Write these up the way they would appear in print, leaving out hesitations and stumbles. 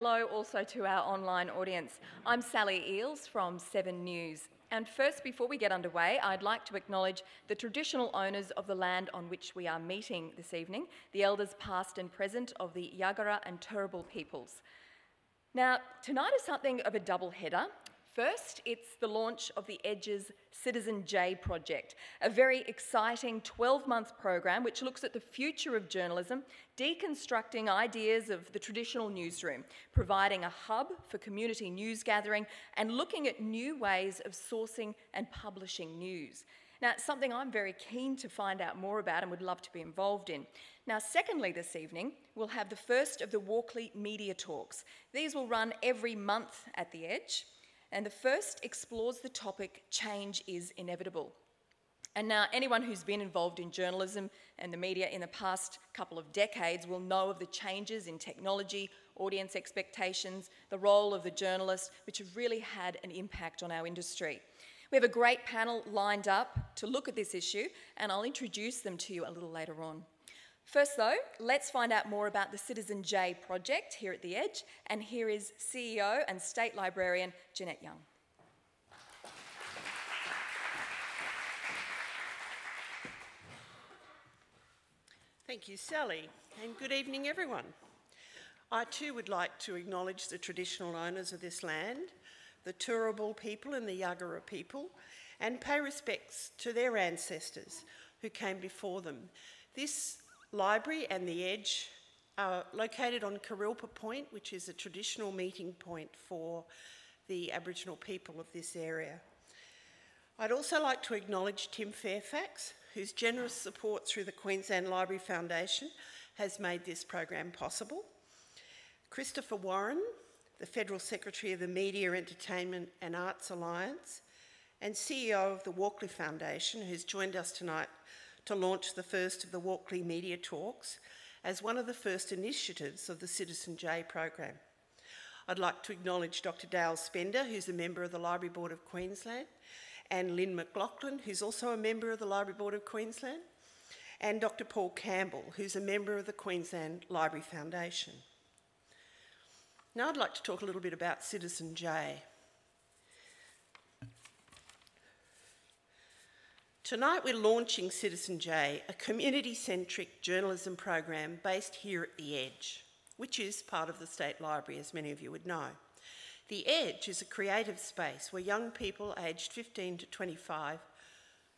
Hello also to our online audience. I'm Sally Eales from 7 News. And first, before we get underway, I'd like to acknowledge the traditional owners of the land on which we are meeting this evening, the elders past and present of the Yagara and Turrbal peoples. Now, tonight is something of a double header. First, it's the launch of the Edge's CitizenJ project, a very exciting 12-month program which looks at the future of journalism, deconstructing ideas of the traditional newsroom, providing a hub for community news gathering, and looking at new ways of sourcing and publishing news. Now, it's something I'm very keen to find out more about and would love to be involved in. Now, secondly, this evening, we'll have the first of the Walkley Media Talks. These will run every month at the Edge. And the first explores the topic, change is inevitable. And now anyone who's been involved in journalism and the media in the past couple of decades will know of the changes in technology, audience expectations, the role of the journalist, which have really had an impact on our industry. We have a great panel lined up to look at this issue, and I'll introduce them to you a little later on. First though, let's find out more about the CitizenJ project here at the Edge, and here is CEO and State Librarian Jeanette Young. Thank you, Sally, and good evening everyone. I too would like to acknowledge the traditional owners of this land, the Turrbal people and the Yagara people, and pay respects to their ancestors who came before them. This library and the Edge are located on Karilpa Point, which is a traditional meeting point for the Aboriginal people of this area. I'd also like to acknowledge Tim Fairfax, whose generous support through the Queensland Library Foundation has made this program possible. Christopher Warren, the Federal Secretary of the Media, Entertainment and Arts Alliance, and CEO of the Walkley Foundation, who's joined us tonight to launch the first of the Walkley Media Talks as one of the first initiatives of the CitizenJ program. I'd like to acknowledge Dr. Dale Spender, who's a member of the Library Board of Queensland, and Lynn McLaughlin, who's also a member of the Library Board of Queensland, and Dr. Paul Campbell, who's a member of the Queensland Library Foundation. Now I'd like to talk a little bit about CitizenJ. Tonight we're launching CitizenJ, a community-centric journalism program based here at the Edge, which is part of the State Library, as many of you would know. The Edge is a creative space where young people aged 15 to 25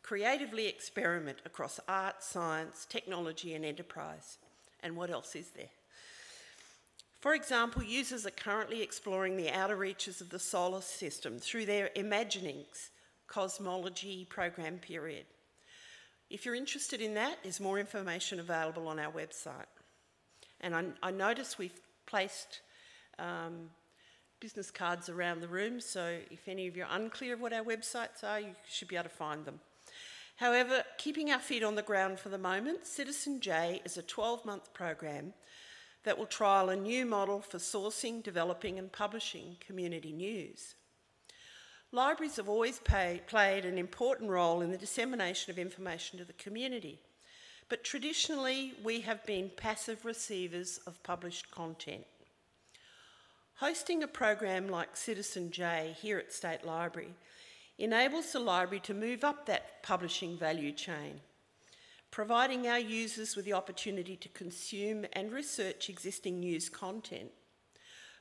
creatively experiment across art, science, technology and enterprise. And what else is there? For example, users are currently exploring the outer reaches of the solar system through their Imaginings Cosmology program period. If you're interested in that, there's more information available on our website. And I notice we've placed business cards around the room, so if any of you are unclear of what our websites are, you should be able to find them. However, keeping our feet on the ground for the moment, CitizenJ is a 12-month program that will trial a new model for sourcing, developing and publishing community news. Libraries have always played an important role in the dissemination of information to the community, but traditionally we have been passive receivers of published content. Hosting a program like CitizenJ here at State Library enables the library to move up that publishing value chain, providing our users with the opportunity to consume and research existing news content,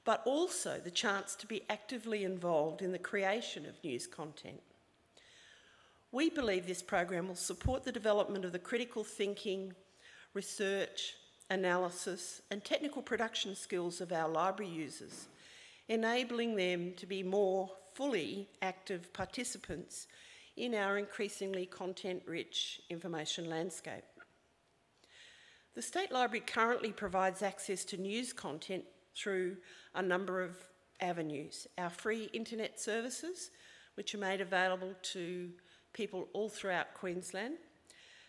but also the chance to be actively involved in the creation of news content. We believe this program will support the development of the critical thinking, research, analysis, and technical production skills of our library users, enabling them to be more fully active participants in our increasingly content-rich information landscape. The State Library currently provides access to news content through a number of avenues. Our free internet services, which are made available to people all throughout Queensland,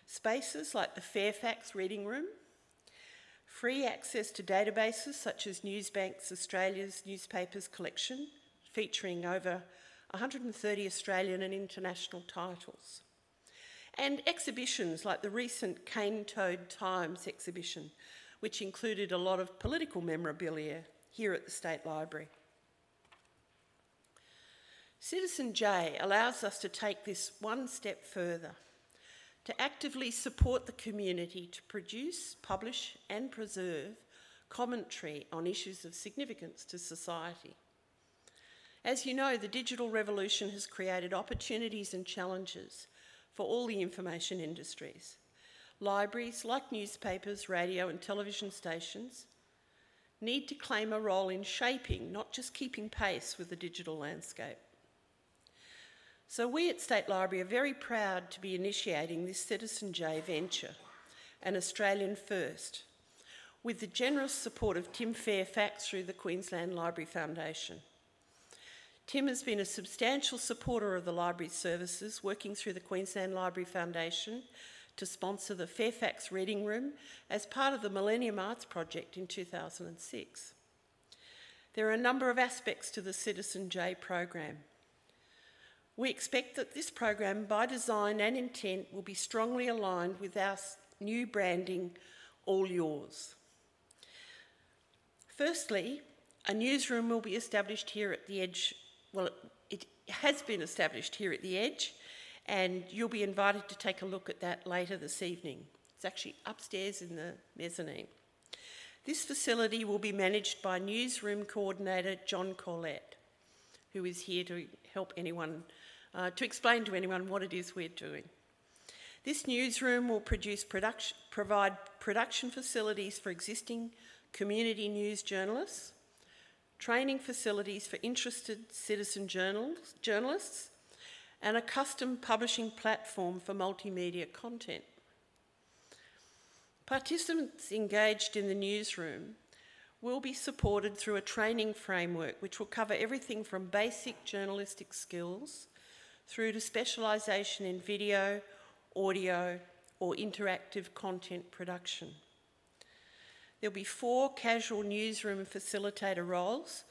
spaces like the Fairfax Reading Room, free access to databases such as Newsbank's Australia's Newspapers collection, featuring over 130 Australian and international titles, and exhibitions like the recent Cane Toad Times exhibition, which included a lot of political memorabilia here at the State Library. CitizenJ allows us to take this one step further, to actively support the community to produce, publish and preserve commentary on issues of significance to society. As you know, the digital revolution has created opportunities and challenges for all the information industries. Libraries, like newspapers, radio and television stations, need to claim a role in shaping, not just keeping pace with the digital landscape. So we at State Library are very proud to be initiating this CitizenJ venture, an Australian first, with the generous support of Tim Fairfax through the Queensland Library Foundation. Tim has been a substantial supporter of the library services, working through the Queensland Library Foundation to sponsor the Fairfax Reading Room as part of the Millennium Arts Project in 2006. There are a number of aspects to the CitizenJ program. We expect that this program, by design and intent, will be strongly aligned with our new branding, All Yours. Firstly, a newsroom will be established here at the Edge. Well, it has been established here at the Edge, and you'll be invited to take a look at that later this evening. It's actually upstairs in the mezzanine. This facility will be managed by Newsroom Coordinator John Corlett, who is here to help anyone, to explain to anyone what it is we're doing. This newsroom will provide production facilities for existing community news journalists, training facilities for interested citizen journalists, and a custom publishing platform for multimedia content. Participants engaged in the newsroom will be supported through a training framework which will cover everything from basic journalistic skills through to specialisation in video, audio, or interactive content production. There'll be 4 casual newsroom facilitator roles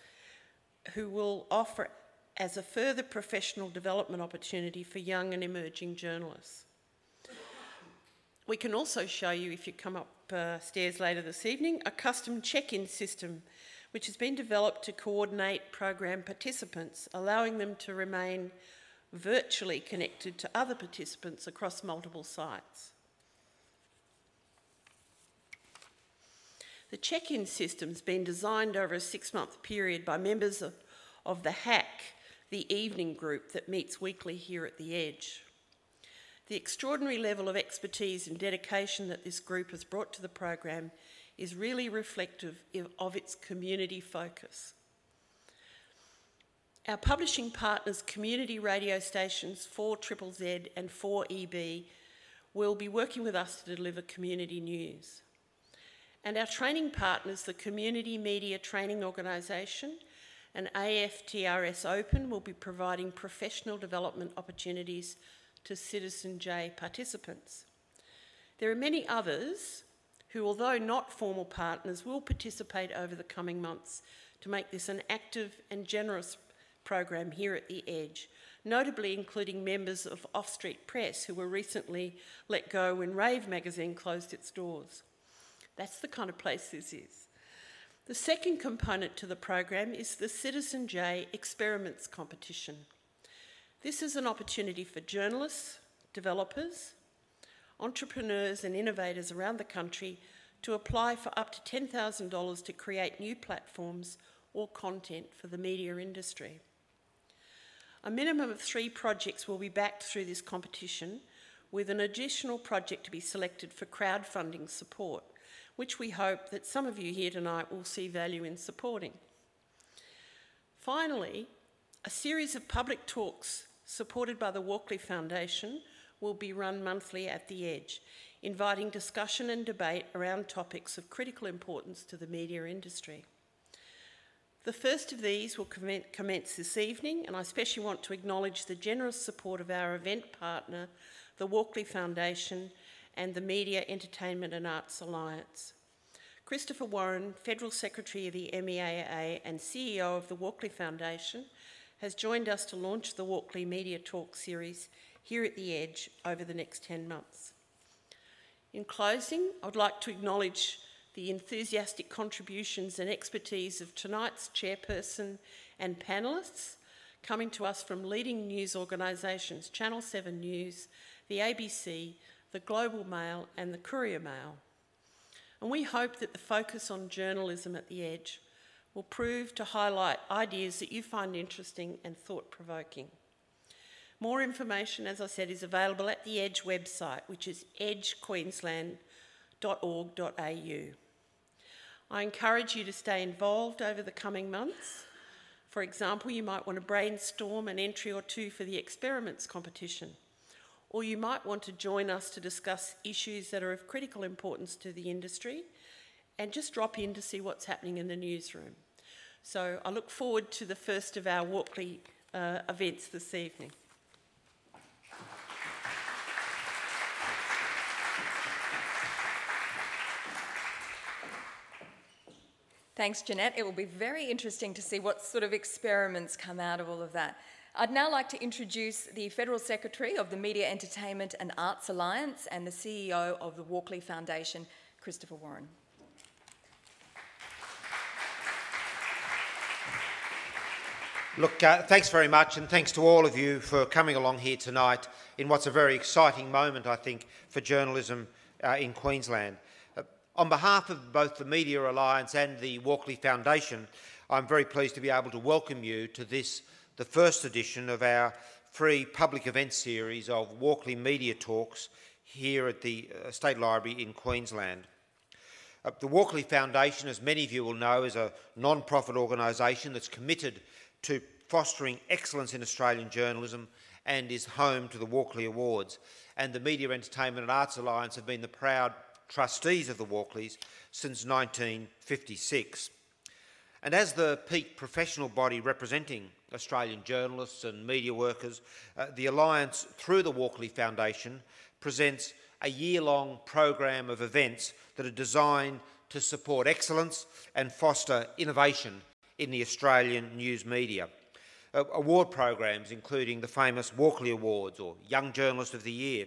who will offer as a further professional development opportunity for young and emerging journalists. We can also show you, if you come upstairs later this evening, a custom check-in system which has been developed to coordinate program participants, allowing them to remain virtually connected to other participants across multiple sites. The check-in system's been designed over a 6-month period by members of the HAC, the evening group that meets weekly here at the Edge. The extraordinary level of expertise and dedication that this group has brought to the program is really reflective of its community focus. Our publishing partners, community radio stations 4ZZZ and 4EB, will be working with us to deliver community news. And our training partners, the Community Media Training Organisation and AFTRS Open, will be providing professional development opportunities to CitizenJ participants. There are many others who, although not formal partners, will participate over the coming months to make this an active and generous program here at the Edge, notably including members of Off Street Press who were recently let go when Rave magazine closed its doors. That's the kind of place this is. The second component to the program is the CitizenJ Experiments Competition. This is an opportunity for journalists, developers, entrepreneurs and innovators around the country to apply for up to $10,000 to create new platforms or content for the media industry. A minimum of 3 projects will be backed through this competition, with an additional project to be selected for crowdfunding support, which we hope that some of you here tonight will see value in supporting. Finally, a series of public talks supported by the Walkley Foundation will be run monthly at the Edge, inviting discussion and debate around topics of critical importance to the media industry. The first of these will commence this evening, and I especially want to acknowledge the generous support of our event partner, the Walkley Foundation and the Media, Entertainment and Arts Alliance. Christopher Warren, Federal Secretary of the MEAA and CEO of the Walkley Foundation, has joined us to launch the Walkley Media Talks series here at the Edge over the next 10 months. In closing, I would like to acknowledge the enthusiastic contributions and expertise of tonight's chairperson and panellists, coming to us from leading news organisations, Channel 7 News, the ABC, the Global Mail and the Courier Mail. And we hope that the focus on journalism at the Edge will prove to highlight ideas that you find interesting and thought-provoking. More information, as I said, is available at the Edge website, which is edgequeensland.org.au. I encourage you to stay involved over the coming months. For example, you might want to brainstorm an entry or two for the experiments competition, or you might want to join us to discuss issues that are of critical importance to the industry and just drop in to see what's happening in the newsroom. So I look forward to the first of our Walkley events this evening. Thanks, Jeanette. It will be very interesting to see what sort of experiments come out of all of that. I'd now like to introduce the Federal Secretary of the Media, Entertainment and Arts Alliance and the CEO of the Walkley Foundation, Christopher Warren. Look, thanks very much, and thanks to all of you for coming along here tonight in what's a very exciting moment, I think, for journalism in Queensland. On behalf of both the Media Alliance and the Walkley Foundation, I'm very pleased to be able to welcome you to this, the first edition of our free public event series of Walkley Media Talks here at the State Library in Queensland. The Walkley Foundation, as many of you will know, is a non-profit organisation that's committed to fostering excellence in Australian journalism and is home to the Walkley Awards. And the Media, Entertainment and Arts Alliance have been the proud trustees of the Walkleys since 1956. And as the peak professional body representing Australian journalists and media workers, the Alliance, through the Walkley Foundation, presents a year-long program of events that are designed to support excellence and foster innovation in the Australian news media. Award programs including the famous Walkley Awards or Young Journalist of the Year,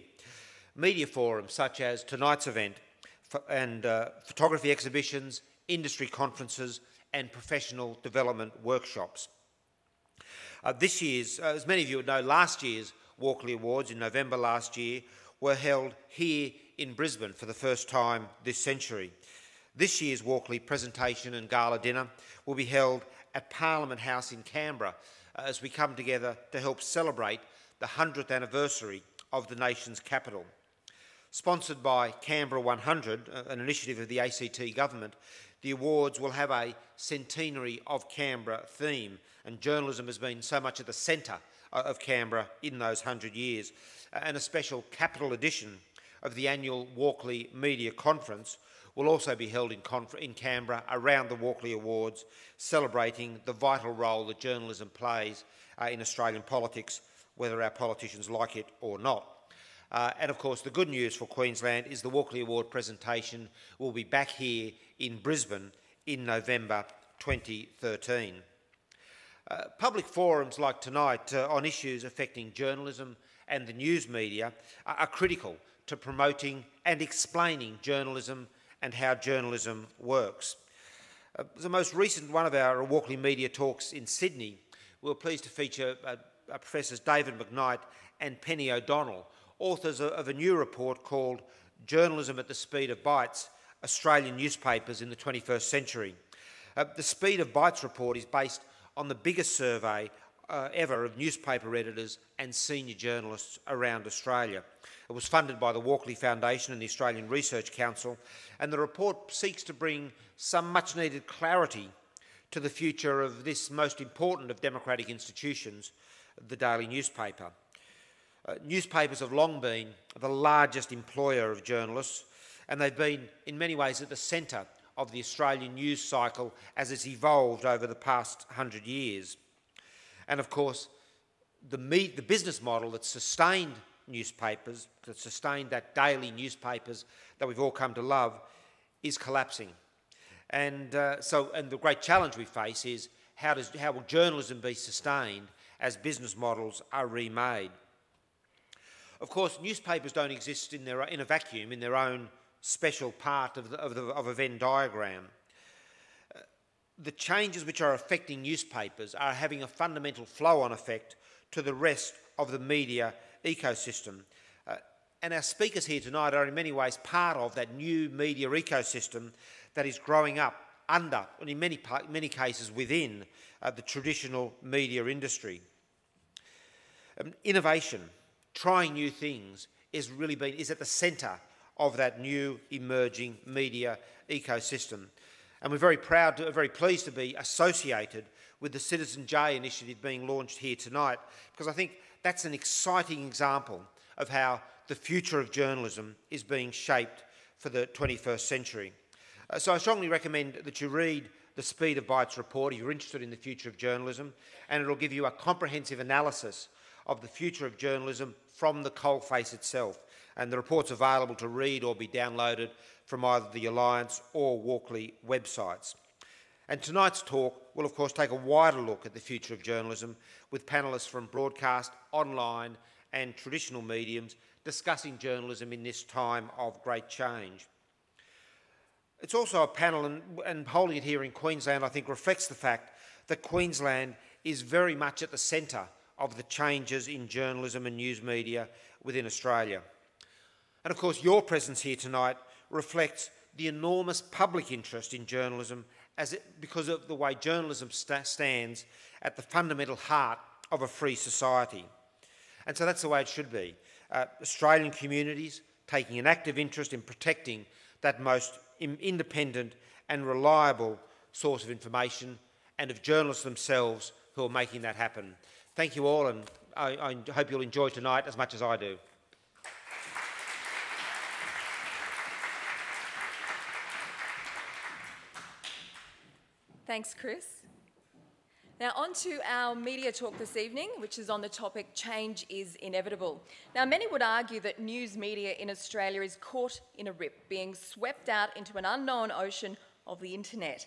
media forums such as tonight's event, and photography exhibitions, industry conferences and professional development workshops. This year's, as many of you would know, last year's Walkley Awards in November last year were held here in Brisbane for the first time this century. This year's Walkley presentation and gala dinner will be held at Parliament House in Canberra as we come together to help celebrate the 100th anniversary of the nation's capital. Sponsored by Canberra 100, an initiative of the ACT government, the awards will have a centenary of Canberra theme, and journalism has been so much at the centre of Canberra in those 100 years. And a special capital edition of the annual Walkley Media Conference will also be held in Canberra around the Walkley Awards, celebrating the vital role that journalism plays in Australian politics, whether our politicians like it or not. And of course, the good news for Queensland is the Walkley Award presentation will be back here in Brisbane in November 2013. Public forums like tonight on issues affecting journalism and the news media are critical to promoting and explaining journalism and how journalism works. The most recent one of our Walkley Media Talks in Sydney, we were pleased to feature Professors David McKnight and Penny O'Donnell, authors of a new report called Journalism at the Speed of Bytes, Australian Newspapers in the 21st Century. The Speed of Bytes report is based on the biggest survey ever of newspaper editors and senior journalists around Australia. It was funded by the Walkley Foundation and the Australian Research Council, and the report seeks to bring some much-needed clarity to the future of this most important of democratic institutions, the daily newspaper. Newspapers have long been the largest employer of journalists, and they've been in many ways at the centre of the Australian news cycle as it's evolved over the past 100 years. And of course, the business model that sustained newspapers, that sustained that daily newspapers that we've all come to love, is collapsing. And the great challenge we face is how will journalism be sustained as business models are remade? Of course, newspapers don't exist in a vacuum in their own special part of a Venn diagram. The changes which are affecting newspapers are having a fundamental flow-on effect to the rest of the media ecosystem. And our speakers here tonight are in many ways part of that new media ecosystem that is growing up under, and in many cases within, the traditional media industry. Innovation, trying new things, is at the centre of that new emerging media ecosystem. And we're very pleased to be associated with the CitizenJ initiative being launched here tonight, because I think that's an exciting example of how the future of journalism is being shaped for the 21st century. So I strongly recommend that you read the Speed of Bites report if you're interested in the future of journalism, and it'll give you a comprehensive analysis of the future of journalism from the coalface itself. And the report's available to read or be downloaded from either the Alliance or Walkley websites. And tonight's talk will, of course, take a wider look at the future of journalism with panellists from broadcast, online and traditional mediums discussing journalism in this time of great change. It's also a panel, and holding it here in Queensland, I think reflects the fact that Queensland is very much at the centre of the changes in journalism and news media within Australia. And of course, your presence here tonight reflects the enormous public interest in journalism because of the way journalism stands at the fundamental heart of a free society. And so that's the way it should be. Australian communities taking an active interest in protecting that most independent and reliable source of information, and of journalists themselves who are making that happen. Thank you all, and I hope you'll enjoy tonight as much as I do. Thanks, Chris. Now on to our media talk this evening, which is on the topic "Change is Inevitable." Now many would argue that news media in Australia is caught in a rip, being swept out into an unknown ocean of the internet.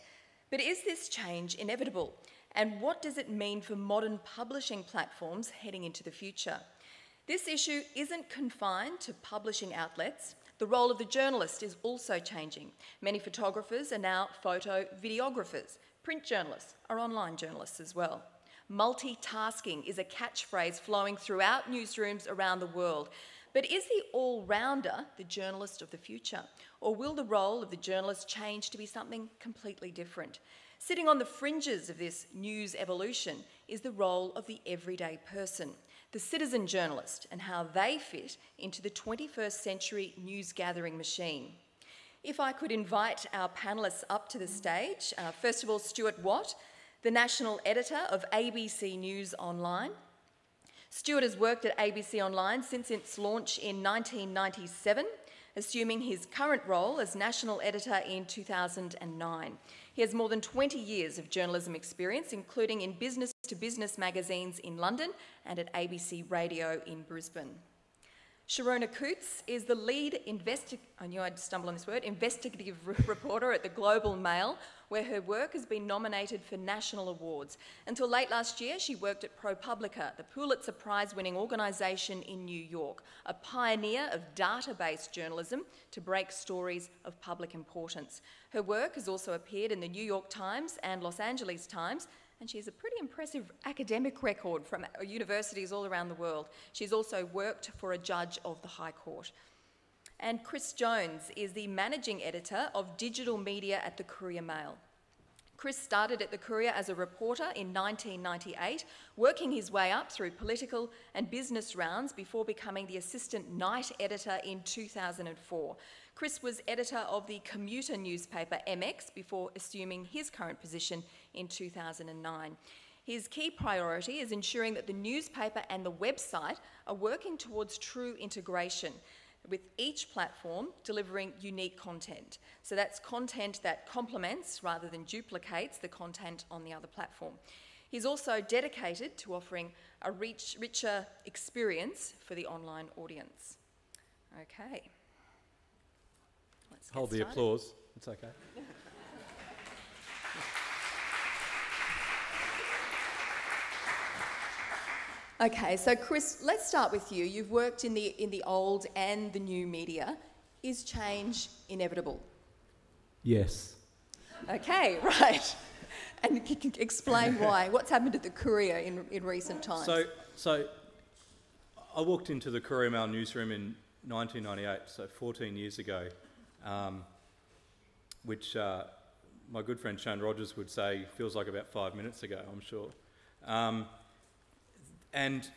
But is this change inevitable? And what does it mean for modern publishing platforms heading into the future? This issue isn't confined to publishing outlets. The role of the journalist is also changing. Many photographers are now photo videographers. Print journalists are online journalists as well. Multitasking is a catchphrase flowing throughout newsrooms around the world. But is the all-rounder the journalist of the future? Or will the role of the journalist change to be something completely different? Sitting on the fringes of this news evolution is the role of the everyday person, the citizen journalist, and how they fit into the 21st century news-gathering machine. If I could invite our panellists up to the stage. First of all, Stuart Watt, the national editor of ABC News Online. Stuart has worked at ABC Online since its launch in 1997, assuming his current role as national editor in 2009. He has more than 20 years of journalism experience, including in business-to-business magazines in London and at ABC Radio in Brisbane. Sharona Coots is the lead investigative reporter at the Global Mail, where her work has been nominated for national awards. Until late last year, she worked at ProPublica, the Pulitzer Prize-winning organisation in New York, a pioneer of database journalism to break stories of public importance. Her work has also appeared in the New York Times and Los Angeles Times, and she has a pretty impressive academic record from universities all around the world. She's also worked for a judge of the High Court. And Chris Jones is the managing editor of digital media at the Courier Mail. Chris started at the Courier as a reporter in 1998, working his way up through political and business rounds before becoming the assistant night editor in 2004. Chris was editor of the commuter newspaper MX before assuming his current position in 2009. His key priority is ensuring that the newspaper and the website are working towards true integration, with each platform delivering unique content. So that's content that complements rather than duplicates the content on the other platform. He's also dedicated to offering a richer experience for the online audience. Okay. Let's get Hold the started. applause. It's okay. Okay, so Chris, let's start with you. You've worked in the old and the new media. Is change inevitable? Yes. Okay, right. And you can explain why. What's happened to the Courier in recent times? So I walked into the Courier Mail newsroom in 1998, so 14 years ago, which my good friend Shane Rogers would say feels like about 5 minutes ago, I'm sure. And,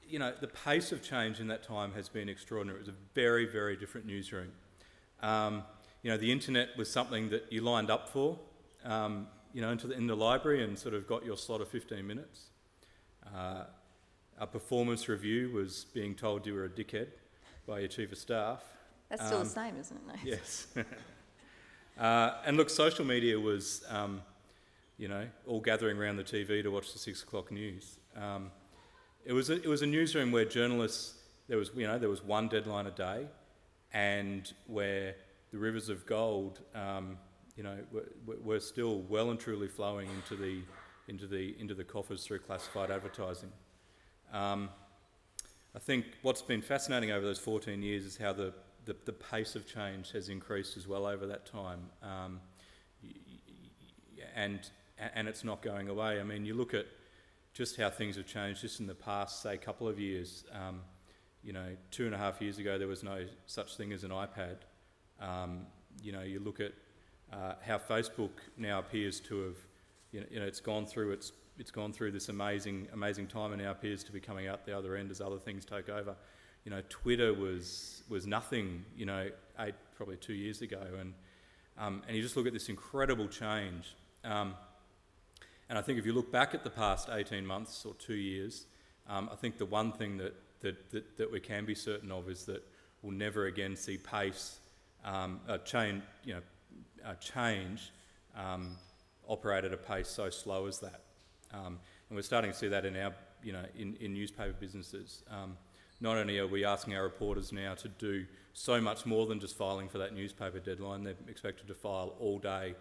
you know, the pace of change in that time has been extraordinary. It was a very, very different newsroom. You know, the internet was something that you lined up for, you know, in the library and sort of got your slot of 15 minutes. A performance review was being told you were a dickhead by your chief of staff. That's still the same, isn't it? No. Yes. And look, social media was, you know, all gathering around the TV to watch the 6 o'clock news. It was a newsroom where journalists, there was one deadline a day, and where the rivers of gold, you know, were still well and truly flowing into the coffers through classified advertising. I think what's been fascinating over those 14 years is how the pace of change has increased as well over that time, and it's not going away. I mean, you look at just how things have changed just in the past, say, couple of years. You know, 2.5 years ago there was no such thing as an iPad. You know, you look at how Facebook now appears to have, you know, it's gone through this amazing time, and now appears to be coming out the other end as other things take over. You know, Twitter was nothing, you know, probably 2 years ago, and you just look at this incredible change. And I think if you look back at the past 18 months or 2 years, I think the one thing that we can be certain of is that we'll never again see pace, change operate at a pace so slow as that. And we're starting to see that in our, you know, in newspaper businesses. Not only are we asking our reporters now to do so much more than just filing for that newspaper deadline, they're expected to file all day.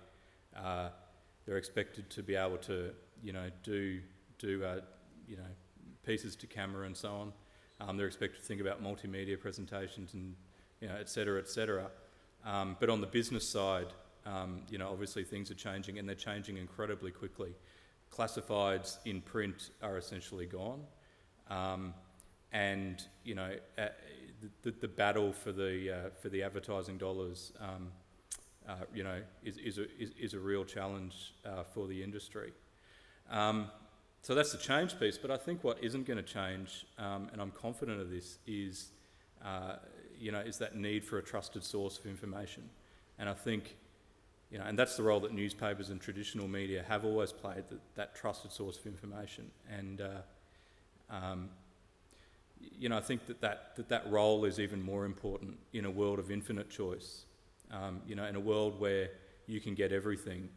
They're expected to be able to, you know, do you know, pieces to camera and so on. They're expected to think about multimedia presentations and, you know, et cetera, et cetera. But on the business side, you know, obviously things are changing, and they're changing incredibly quickly. Classifieds in print are essentially gone, and, you know, the battle for the advertising dollars, you know, is a real challenge for the industry. So that's the change piece. But I think what isn't going to change, and I'm confident of this, is you know, is that need for a trusted source of information. And I think, you know, and that's the role that newspapers and traditional media have always played, that trusted source of information. And you know, I think that role is even more important in a world of infinite choice. You know, in a world where you can get everything,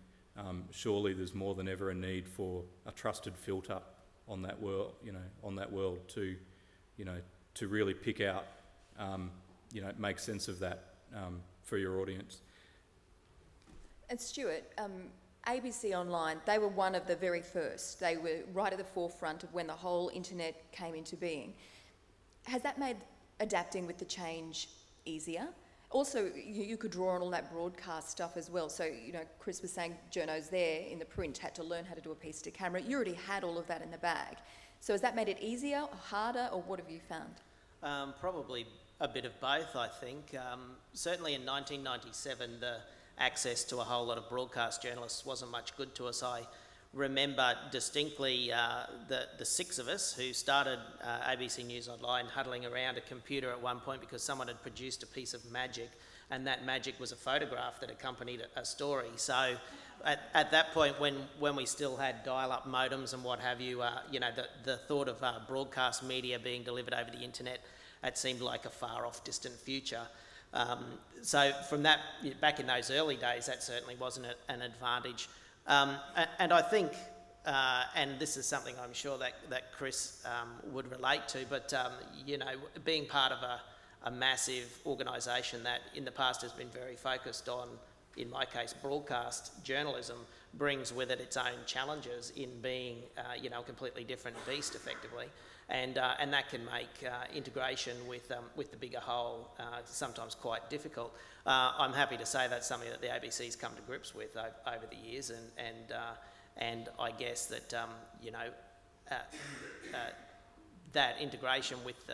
surely there's more than ever a need for a trusted filter on that world. You know, on that world to, you know, to really pick out, you know, make sense of that for your audience. And Stuart, ABC Online, they were one of the very first. They were right at the forefront of when the whole internet came into being. Has that made adapting with the change easier? Also, you could draw on all that broadcast stuff as well. So, you know, Chris was saying journos there in the print had to learn how to do a piece to camera. You already had all of that in the bag. So has that made it easier or harder, or what have you found? Probably a bit of both, I think. Certainly in 1997, the access to a whole lot of broadcast journalists wasn't much good to us. I remember distinctly the six of us who started ABC News Online huddling around a computer at one point because someone had produced a piece of magic, and that magic was a photograph that accompanied a story. So at that point, when we still had dial-up modems and what have you, you know, the thought of broadcast media being delivered over the internet, it seemed like a far-off, distant future. So from that, back in those early days, that certainly wasn't an advantage. And I think, and this is something I'm sure that Chris would relate to, but you know, being part of a massive organisation that in the past has been very focused on, in my case, broadcast journalism, brings with it its own challenges in being, you know, a completely different beast, effectively. And that can make integration with the bigger whole sometimes quite difficult. I'm happy to say that's something that the ABC's come to grips with over the years, and I guess that you know, that integration with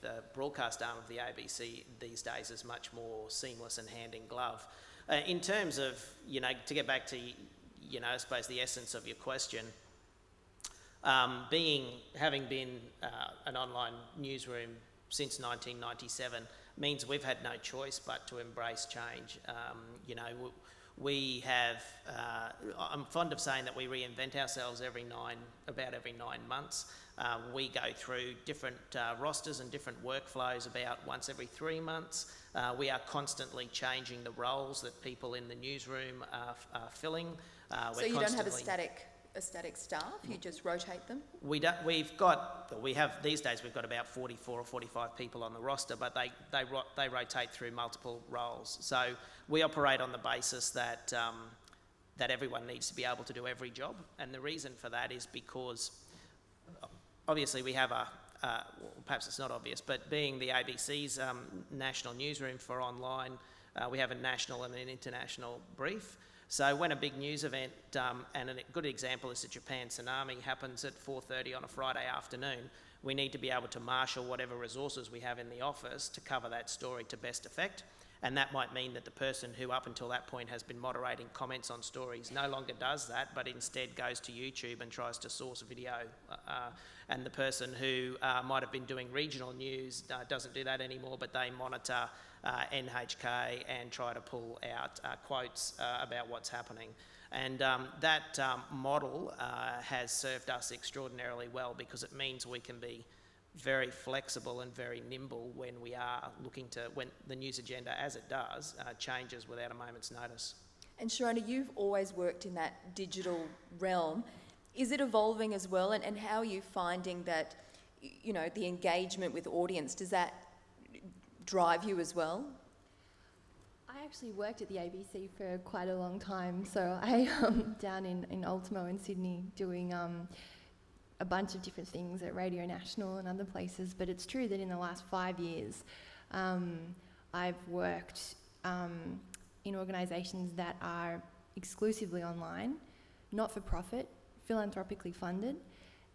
the broadcast arm of the ABC these days is much more seamless and hand in glove. In terms of, you know, to get back to, you know, I suppose the essence of your question, having been an online newsroom since 1997 means we've had no choice but to embrace change. You know, we have, I'm fond of saying that we reinvent ourselves about every 9 months. We go through different rosters and different workflows about once every 3 months. We are constantly changing the roles that people in the newsroom are filling. So you don't have a static staff, you just rotate them? We have these days we've got about 44 or 45 people on the roster, but they rotate through multiple roles. So we operate on the basis that that everyone needs to be able to do every job, and the reason for that is because obviously we have well, perhaps it's not obvious, but being the ABC's national newsroom for online, we have a national and an international brief. So when a big news event, and a good example is the Japan tsunami, happens at 4:30 on a Friday afternoon, we need to be able to marshal whatever resources we have in the office to cover that story to best effect. And that might mean that the person who up until that point has been moderating comments on stories no longer does that, but instead goes to YouTube and tries to source video. And the person who might have been doing regional news doesn't do that anymore, but they monitor NHK and try to pull out quotes about what's happening. And that model has served us extraordinarily well, because it means we can be very flexible and very nimble when we are looking to, when the news agenda, as it does, changes without a moment's notice. And Sharona, you've always worked in that digital realm. Is it evolving as well? And how are you finding that, you know, the engagement with audience, does that drive you as well? I actually worked at the ABC for quite a long time. So I down in Ultimo in Sydney doing a bunch of different things at Radio National and other places, but it's true that in the last 5 years I've worked in organisations that are exclusively online, not-for-profit, philanthropically funded,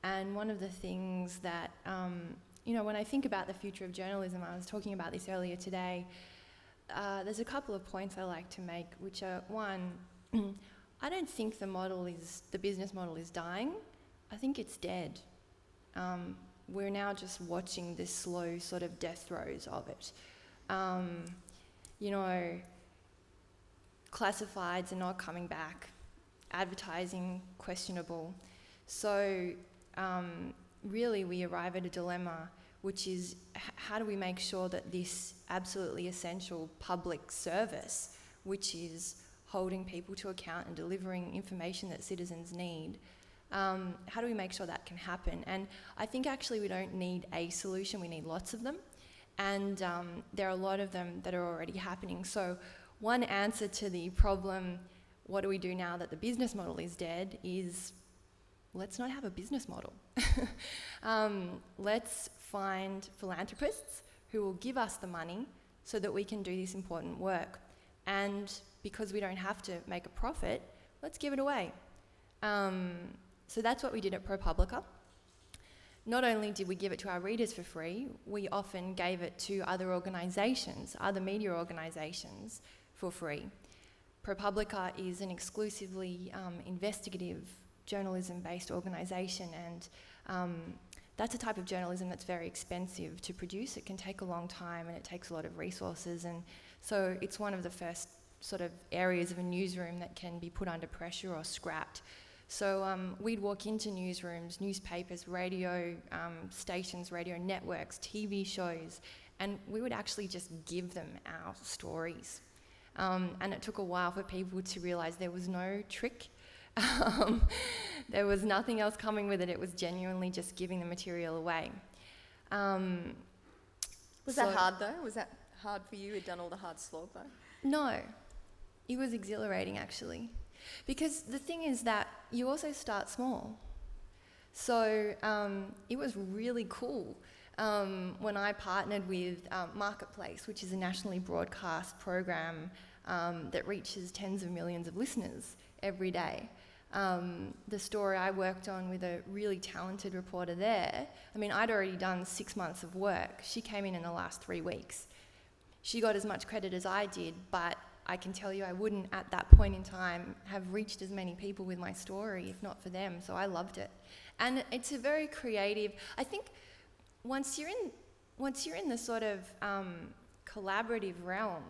and one of the things that, you know, when I think about the future of journalism, I was talking about this earlier today, there's a couple of points I like to make, which are, one, I don't think the business model is dying. I think it's dead. We're now just watching this slow sort of death throes of it. You know, classifieds are not coming back, advertising questionable. So really we arrive at a dilemma, which is how do we make sure that this absolutely essential public service, which is holding people to account and delivering information that citizens need, how do we make sure that can happen? And I think actually we don't need a solution, we need lots of them. And there are a lot of them that are already happening. So one answer to the problem, what do we do now that the business model is dead, is let's not have a business model. Let's find philanthropists who will give us the money so that we can do this important work. And because we don't have to make a profit, let's give it away. So that's what we did at ProPublica. Not only did we give it to our readers for free, we often gave it to other organisations, other media organisations for free. ProPublica is an exclusively investigative journalism-based organisation, and that's a type of journalism that's very expensive to produce. It can take a long time and it takes a lot of resources, and so it's one of the first sort of areas of a newsroom that can be put under pressure or scrapped. So we'd walk into newsrooms, newspapers, radio stations, radio networks, TV shows, and we would actually just give them our stories. And it took a while for people to realise there was no trick. There was nothing else coming with it. It was genuinely just giving the material away. Was that hard though? Was that hard for you? You'd done all the hard slog though? No. It was exhilarating actually. Because the thing is that you also start small. So it was really cool when I partnered with Marketplace, which is a nationally broadcast program that reaches tens of millions of listeners every day. The story I worked on with a really talented reporter there, I mean, I'd already done 6 months of work. She came in the last 3 weeks. She got as much credit as I did, but I can tell you I wouldn't at that point in time have reached as many people with my story if not for them, so I loved it. And it's a very creative, I think once you're in the sort of collaborative realm,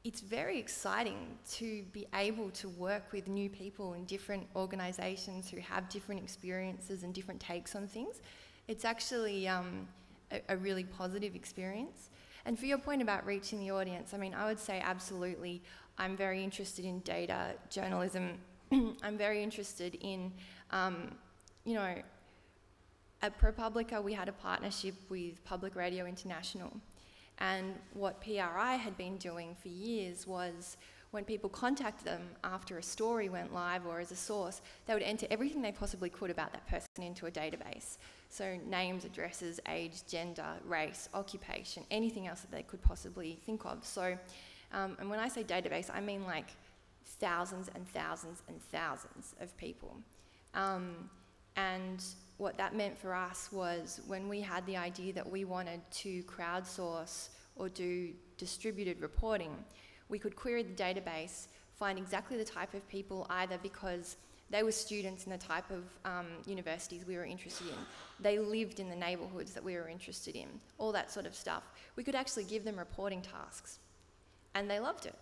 it's very exciting to be able to work with new people in different organisations who have different experiences and different takes on things. It's actually a really positive experience. And for your point about reaching the audience, I mean, I would say absolutely. I'm very interested in data journalism. I'm very interested in, you know, at ProPublica we had a partnership with Public Radio International. And what PRI had been doing for years was when people contacted them after a story went live or as a source, they would enter everything they possibly could about that person into a database. So names, addresses, age, gender, race, occupation, anything else that they could possibly think of. So, and when I say database, I mean like thousands and thousands and thousands of people. And what that meant for us was when we had the idea that we wanted to crowdsource or do distributed reporting, we could query the database, find exactly the type of people, either because they were students in the type of universities we were interested in, they lived in the neighbourhoods that we were interested in, all that sort of stuff. We could actually give them reporting tasks, and they loved it.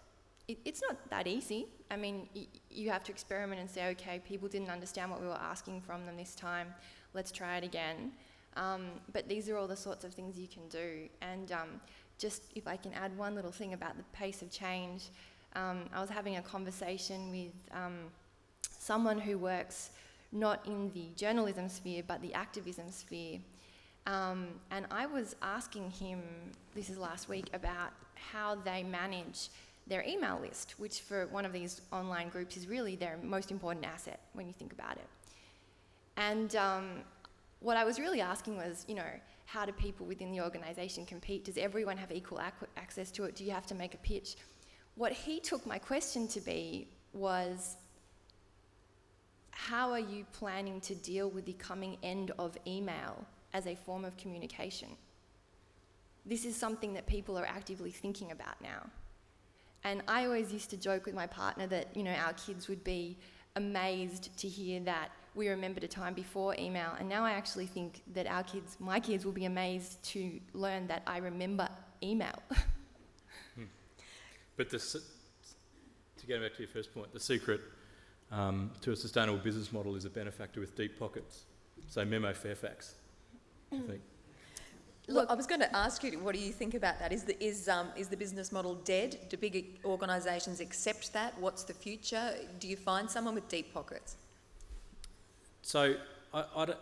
It's not that easy. I mean, you have to experiment and say, okay, people didn't understand what we were asking from them this time, let's try it again. But these are all the sorts of things you can do. And just if I can add one little thing about the pace of change, I was having a conversation with someone who works not in the journalism sphere, but the activism sphere. And I was asking him, this is last week, about how they manage their email list, which for one of these online groups is really their most important asset when you think about it. And what I was really asking was, you know, how do people within the organisation compete? Does everyone have equal access to it? Do you have to make a pitch? What he took my question to be was, how are you planning to deal with the coming end of email as a form of communication? This is something that people are actively thinking about now. And I always used to joke with my partner that, you know, our kids would be amazed to hear that we remembered a time before email. And now I actually think that our kids, my kids, will be amazed to learn that I remember email. But to get back to your first point, the secret to a sustainable business model is a benefactor with deep pockets. So Memo Fairfax, I think. Look, I was going to ask you, what do you think about that? Is the business model dead? Do big organisations accept that? What's the future? Do you find someone with deep pockets? So I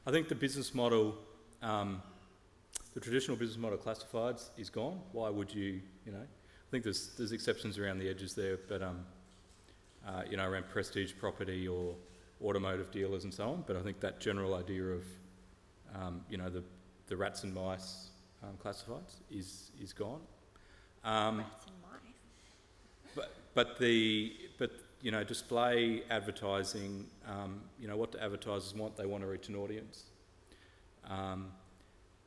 think the business model, the traditional business model classifieds is gone. Why would you know? I think there's exceptions around the edges there, but you know, around prestige property or automotive dealers and so on. But I think that general idea of you know, the rats and mice classifieds is gone. Rats and mice. But you know, display advertising. You know, what do advertisers want? They want to reach an audience.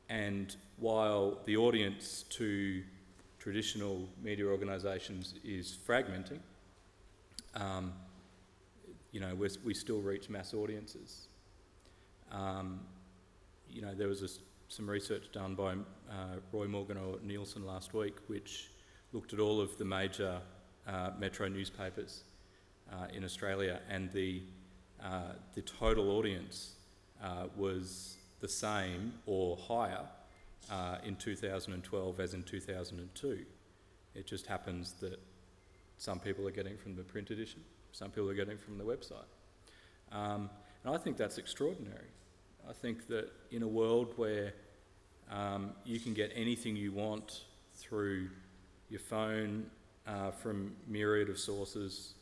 And while the audience to traditional media organisations is fragmenting, you know, we still reach mass audiences. You know, there was some research done by Roy Morgan or Nielsen last week, which looked at all of the major metro newspapers in Australia, and the total audience was the same or higher in 2012 as in 2002. It just happens that some people are getting from the print edition, some people are getting from the website. And I think that's extraordinary. I think that in a world where you can get anything you want through your phone, from myriad of sources,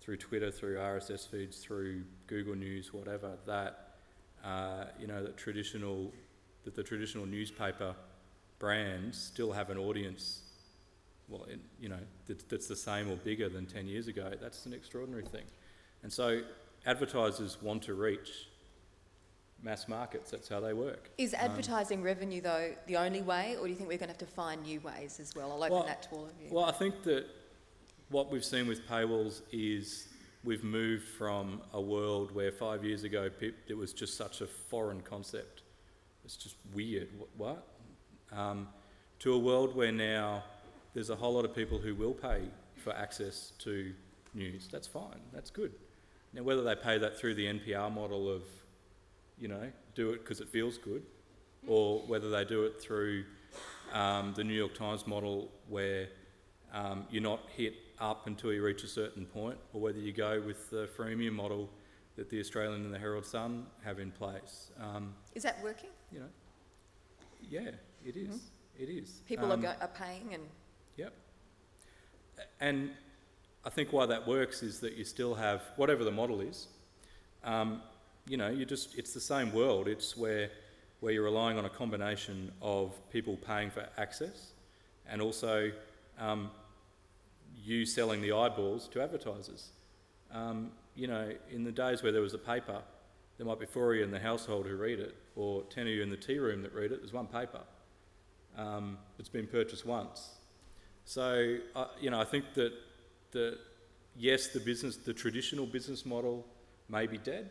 through Twitter, through RSS feeds, through Google News, whatever, that that the traditional newspaper brands still have an audience, that's the same or bigger than 10 years ago. That's an extraordinary thing. And so advertisers want to reach mass markets. That's how they work. Is advertising revenue, though, the only way, or do you think we're going to have to find new ways as well? I'll open that to all of you. Well, I think that what we've seen with paywalls is we've moved from a world where 5 years ago it was just such a foreign concept. It's just weird. What? To a world where now there's a whole lot of people who will pay for access to news. That's fine. That's good. Now, whether they pay that through the NPR model of, do it because it feels good, or whether they do it through the New York Times model where you're not hit up until you reach a certain point, or whether you go with the freemium model that the Australian and the Herald Sun have in place. Is that working? Yeah, it is. Mm-hmm. It is. People are paying and... Yep. And I think why that works is that you still have, whatever the model is, it's the same world. It's where you're relying on a combination of people paying for access and also you selling the eyeballs to advertisers. In the days where there was a paper, there might be 4 of you in the household who read it, or 10 of you in the tea room that read it. There's one paper. It's been purchased once. So, I think that yes, the traditional business model may be dead,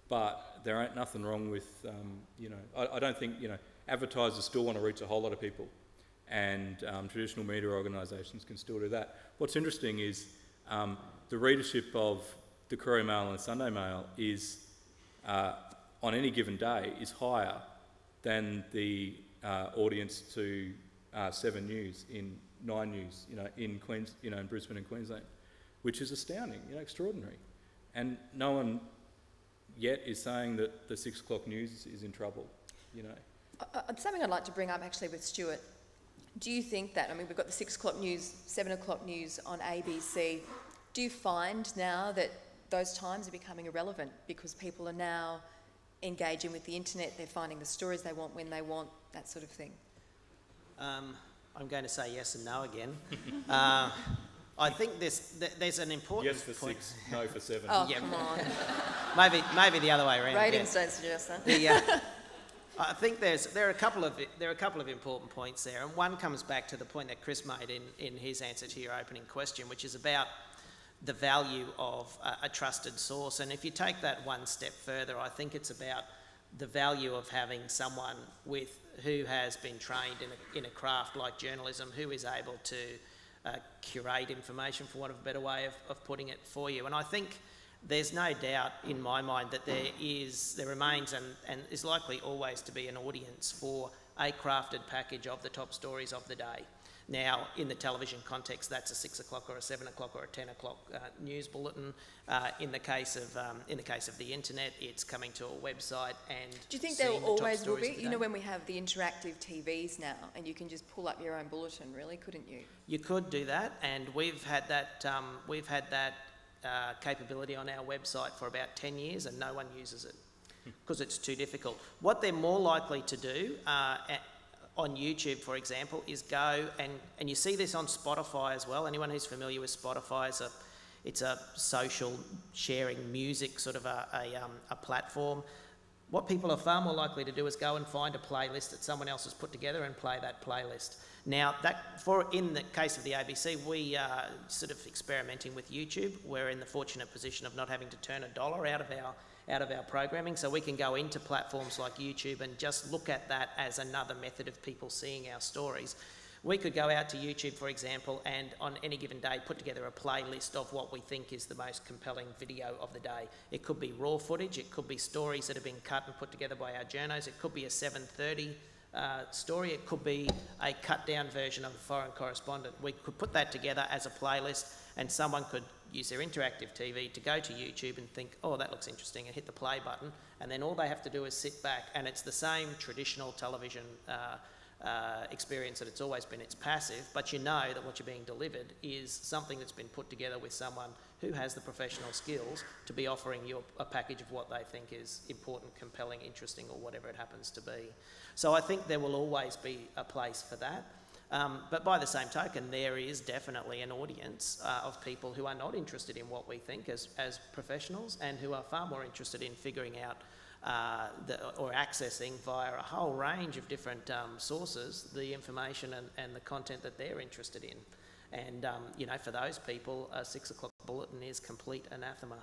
but there ain't nothing wrong with, I don't think, advertisers still want to reach a whole lot of people, and traditional media organisations can still do that. What's interesting is the readership of the Courier Mail and the Sunday Mail is, on any given day, is higher than the audience to 7 News in 9 News, in Brisbane and Queensland, which is astounding, extraordinary. And no one yet is saying that the 6 o'clock news is in trouble, Something I'd like to bring up actually with Stuart. Do you think that, we've got the 6 o'clock news, 7 o'clock news on ABC. Do you find now that those times are becoming irrelevant because people are now engaging with the internet, they're finding the stories they want when they want, that sort of thing? I'm going to say yes and no again. I think there's an important yes for point. 6, no for 7. Oh, yeah. Come on. maybe the other way around. Ratings don't suggest that. I think there are a couple of important points there, and one comes back to the point that Chris made in his answer to your opening question, which is about the value of a trusted source. And if you take that one step further, I think it's about the value of having someone who has been trained in a craft like journalism, who is able to curate information, for want of a better way of putting it, for you. And I think there's no doubt in my mind that there remains and is likely always to be an audience for a crafted package of the top stories of the day. Now, in the television context, that's a 6 o'clock or a 7 o'clock or a 10 o'clock news bulletin. In the case of the internet, it's coming to a website and. Do you think there always will be? When we have the interactive TVs now, and you can just pull up your own bulletin, really, couldn't you? You could do that, and we've had that. Capability on our website for about 10 years, and no one uses it because it's too difficult. What they're more likely to do on YouTube, for example, is go and you see this on Spotify as well. Anyone who's familiar with Spotify, it's a social sharing music sort of a platform. What people are far more likely to do is go and find a playlist that someone else has put together and play that playlist. Now, in the case of the ABC, we are sort of experimenting with YouTube. We're in the fortunate position of not having to turn $1 out of our programming, so we can go into platforms like YouTube and just look at that as another method of people seeing our stories. We could go out to YouTube, for example, and on any given day put together a playlist of what we think is the most compelling video of the day. It could be raw footage, it could be stories that have been cut and put together by our journos, it could be a 7:30 story, it could be a cut-down version of a foreign correspondent. We could put that together as a playlist, and someone could use their interactive TV to go to YouTube and think, oh, that looks interesting, and hit the play button, and then all they have to do is sit back, and it's the same traditional television experience that it's always been, it's passive, but you know that what you're being delivered is something that's been put together with someone who has the professional skills to be offering you a package of what they think is important, compelling, interesting, or whatever it happens to be. So I think there will always be a place for that. But by the same token, there is definitely an audience of people who are not interested in what we think as professionals, and who are far more interested in figuring out or accessing via a whole range of different sources the information and the content that they're interested in. And, you know, for those people, a 6 o'clock bulletin is complete anathema.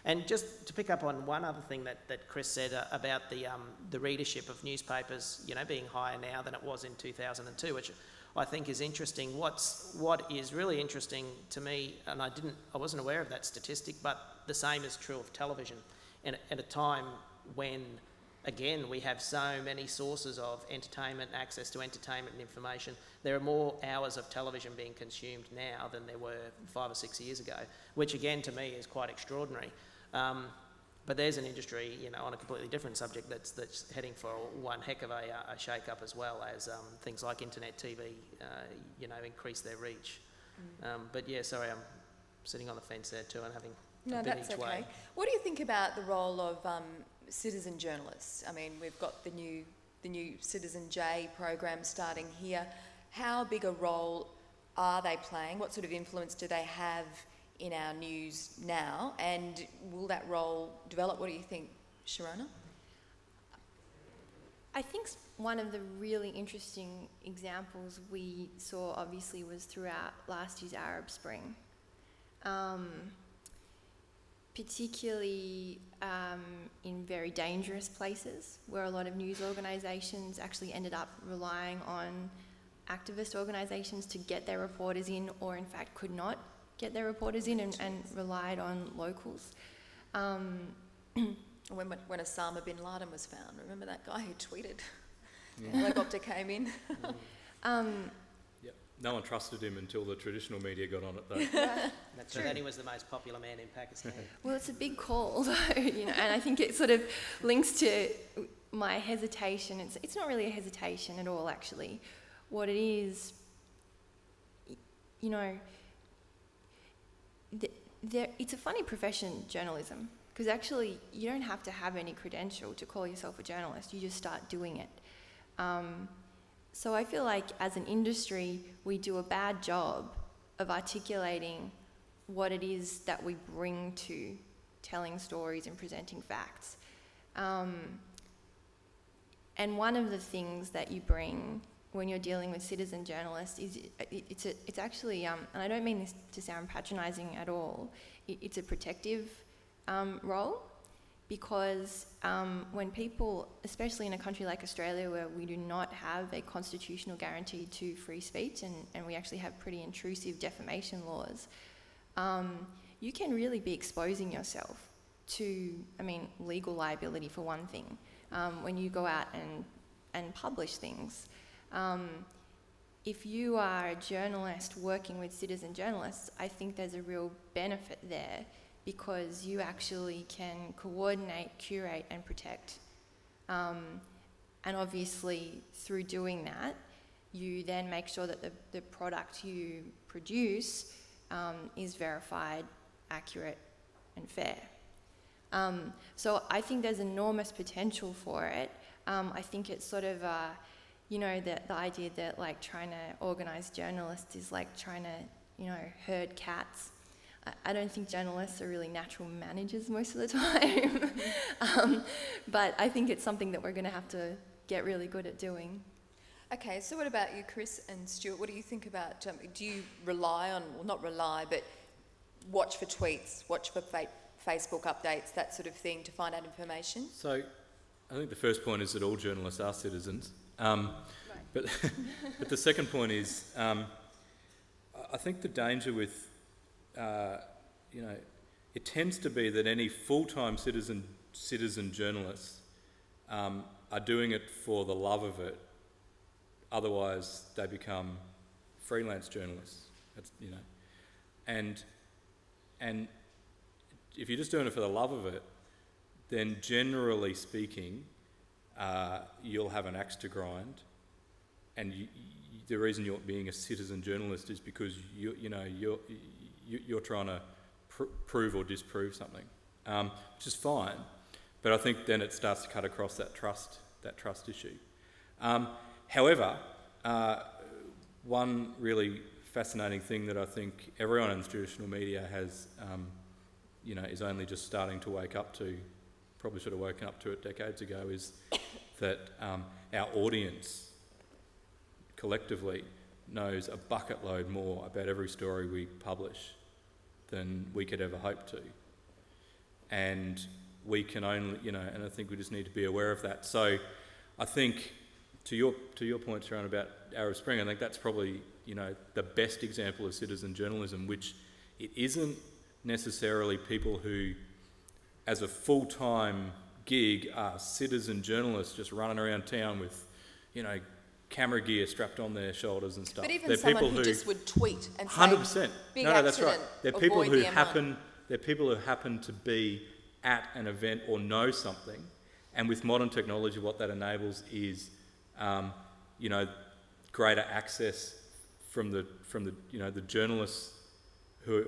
And just to pick up on one other thing that Chris said about the readership of newspapers, you know, being higher now than it was in 2002, which I think is interesting. What is really interesting to me, and I wasn't aware of that statistic, but the same is true of television. And at a time when, again, we have so many sources of entertainment, access to entertainment and information, there are more hours of television being consumed now than there were 5 or 6 years ago, which again to me is quite extraordinary. But there's an industry, you know, on a completely different subject that's heading for one heck of a shake-up, as well as things like internet TV, you know, increase their reach. But yeah, sorry, I'm sitting on the fence there too and having a bit each way. What do you think about the role of citizen journalists? I mean, we've got the new CitizenJ program starting here. How big a role are they playing? What sort of influence do they have in our news now? And will that role develop? What do you think, Sharona? I think one of the really interesting examples we saw obviously was throughout last year's Arab Spring. Particularly in very dangerous places where a lot of news organisations actually ended up relying on activist organisations to get their reporters in, or in fact could not get their reporters in and relied on locals. When Osama bin Laden was found, remember that guy who tweeted? Yeah. Helicopter came in. Yep. No one trusted him until the traditional media got on it, though. That's true. Then he was the most popular man in Pakistan. Well, it's a big call, though, you know, and I think it sort of links to my hesitation. It's not really a hesitation at all, actually. What it is, you know, it's a funny profession, journalism, because actually you don't have to have any credential to call yourself a journalist. You just start doing it. So I feel like as an industry, we do a bad job of articulating what it is that we bring to telling stories and presenting facts. And one of the things that you bring when you're dealing with citizen journalists is it's actually, and I don't mean this to sound patronising at all, it's a protective role, because when people, especially in a country like Australia where we do not have a constitutional guarantee to free speech, and we actually have pretty intrusive defamation laws, you can really be exposing yourself to, I mean, legal liability for one thing, when you go out and publish things. If you are a journalist working with citizen journalists, I think there's a real benefit there, because you actually can coordinate, curate and protect. And obviously through doing that, you then make sure that the product you produce is verified, accurate and fair. So I think there's enormous potential for it. I think it's sort of, you know, the idea that like trying to organise journalists is like trying to, you know, herd cats. I don't think journalists are really natural managers most of the time. But I think it's something that we're going to have to get really good at doing. Okay, so what about you, Chris and Stuart? What do you think about, do you rely on, well not rely, but watch for tweets, watch for Facebook updates, that sort of thing to find out information? So I think the first point is that all journalists are citizens. But the second point is, I think the danger with, you know, it tends to be that any full-time citizen journalists are doing it for the love of it. Otherwise, they become freelance journalists. That's, you know, and if you're just doing it for the love of it, then generally speaking, you'll have an axe to grind, the reason you're being a citizen journalist is because you're trying to prove or disprove something, which is fine. But I think then it starts to cut across that trust issue. However, one really fascinating thing that I think everyone in traditional media has, is only just starting to wake up to, probably should have woken up to it decades ago, is that our audience collectively knows a bucket load more about every story we publish than we could ever hope to. And we can only, and I think we just need to be aware of that. So I think to your points around about Arab Spring, I think that's probably, the best example of citizen journalism, which it isn't necessarily people who, as a full-time gig, are citizen journalists just running around town with, camera gear strapped on their shoulders and stuff. But even they're someone people who just would tweet and say, 100%. big No, that's right. accident, They're people avoid who the M1. happen. They're people who happen to be at an event or know something, and with modern technology, what that enables is, greater access from the the journalists who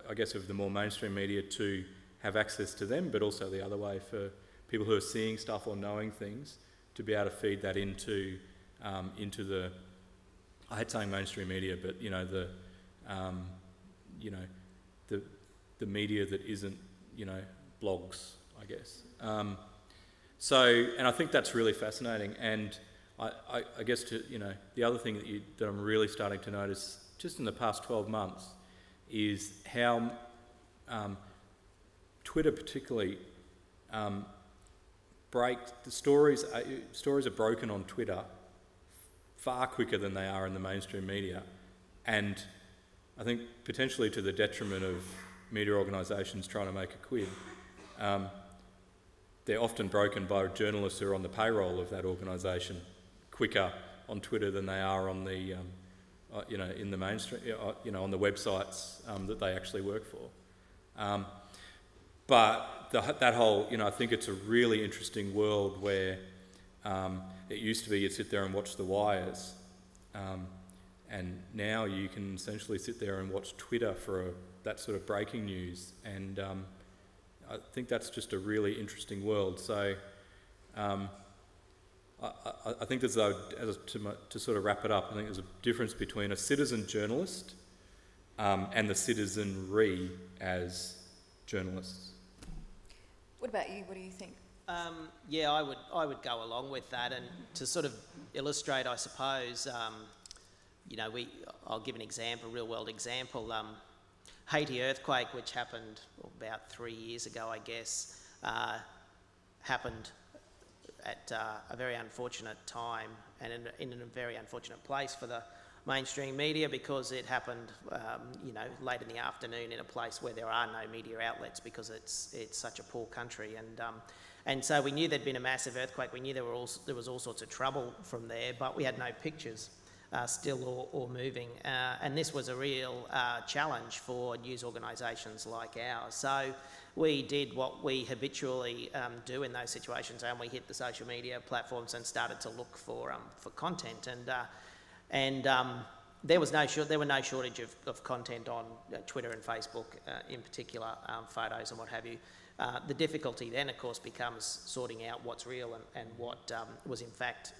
I guess of the more mainstream media to have access to them, but also the other way for people who are seeing stuff or knowing things to be able to feed that into the, I hate saying mainstream media, but the media that isn't blogs, I guess. And I think that's really fascinating. And I guess the other thing that I'm really starting to notice just in the past 12 months is how Twitter particularly the stories are broken on Twitter far quicker than they are in the mainstream media, and I think potentially to the detriment of media organisations trying to make a quid. They're often broken by journalists who are on the payroll of that organisation quicker on Twitter than they are on the in the mainstream, on the websites that they actually work for. But that whole, I think it's a really interesting world where it used to be you'd sit there and watch the wires, and now you can essentially sit there and watch Twitter for that sort of breaking news, and I think that's just a really interesting world. So I think there's, to sort of wrap it up, I think there's a difference between a citizen journalist and the citizenry as journalists. What about you? What do you think? Yeah, I would go along with that, and to sort of illustrate, I suppose, I'll give an example, a real world example. Haiti earthquake, which happened about 3 years ago, I guess, happened at a very unfortunate time and in a very unfortunate place for the mainstream media, because it happened, late in the afternoon in a place where there are no media outlets because it's such a poor country, and so we knew there'd been a massive earthquake. We knew there was all sorts of trouble from there, but we had no pictures still or moving, and this was a real challenge for news organisations like ours. So we did what we habitually do in those situations, and we hit the social media platforms and started to look for content, and there were no shortage of content on Twitter and Facebook, in particular, photos and what have you. The difficulty then, of course, becomes sorting out what's real and what was in fact,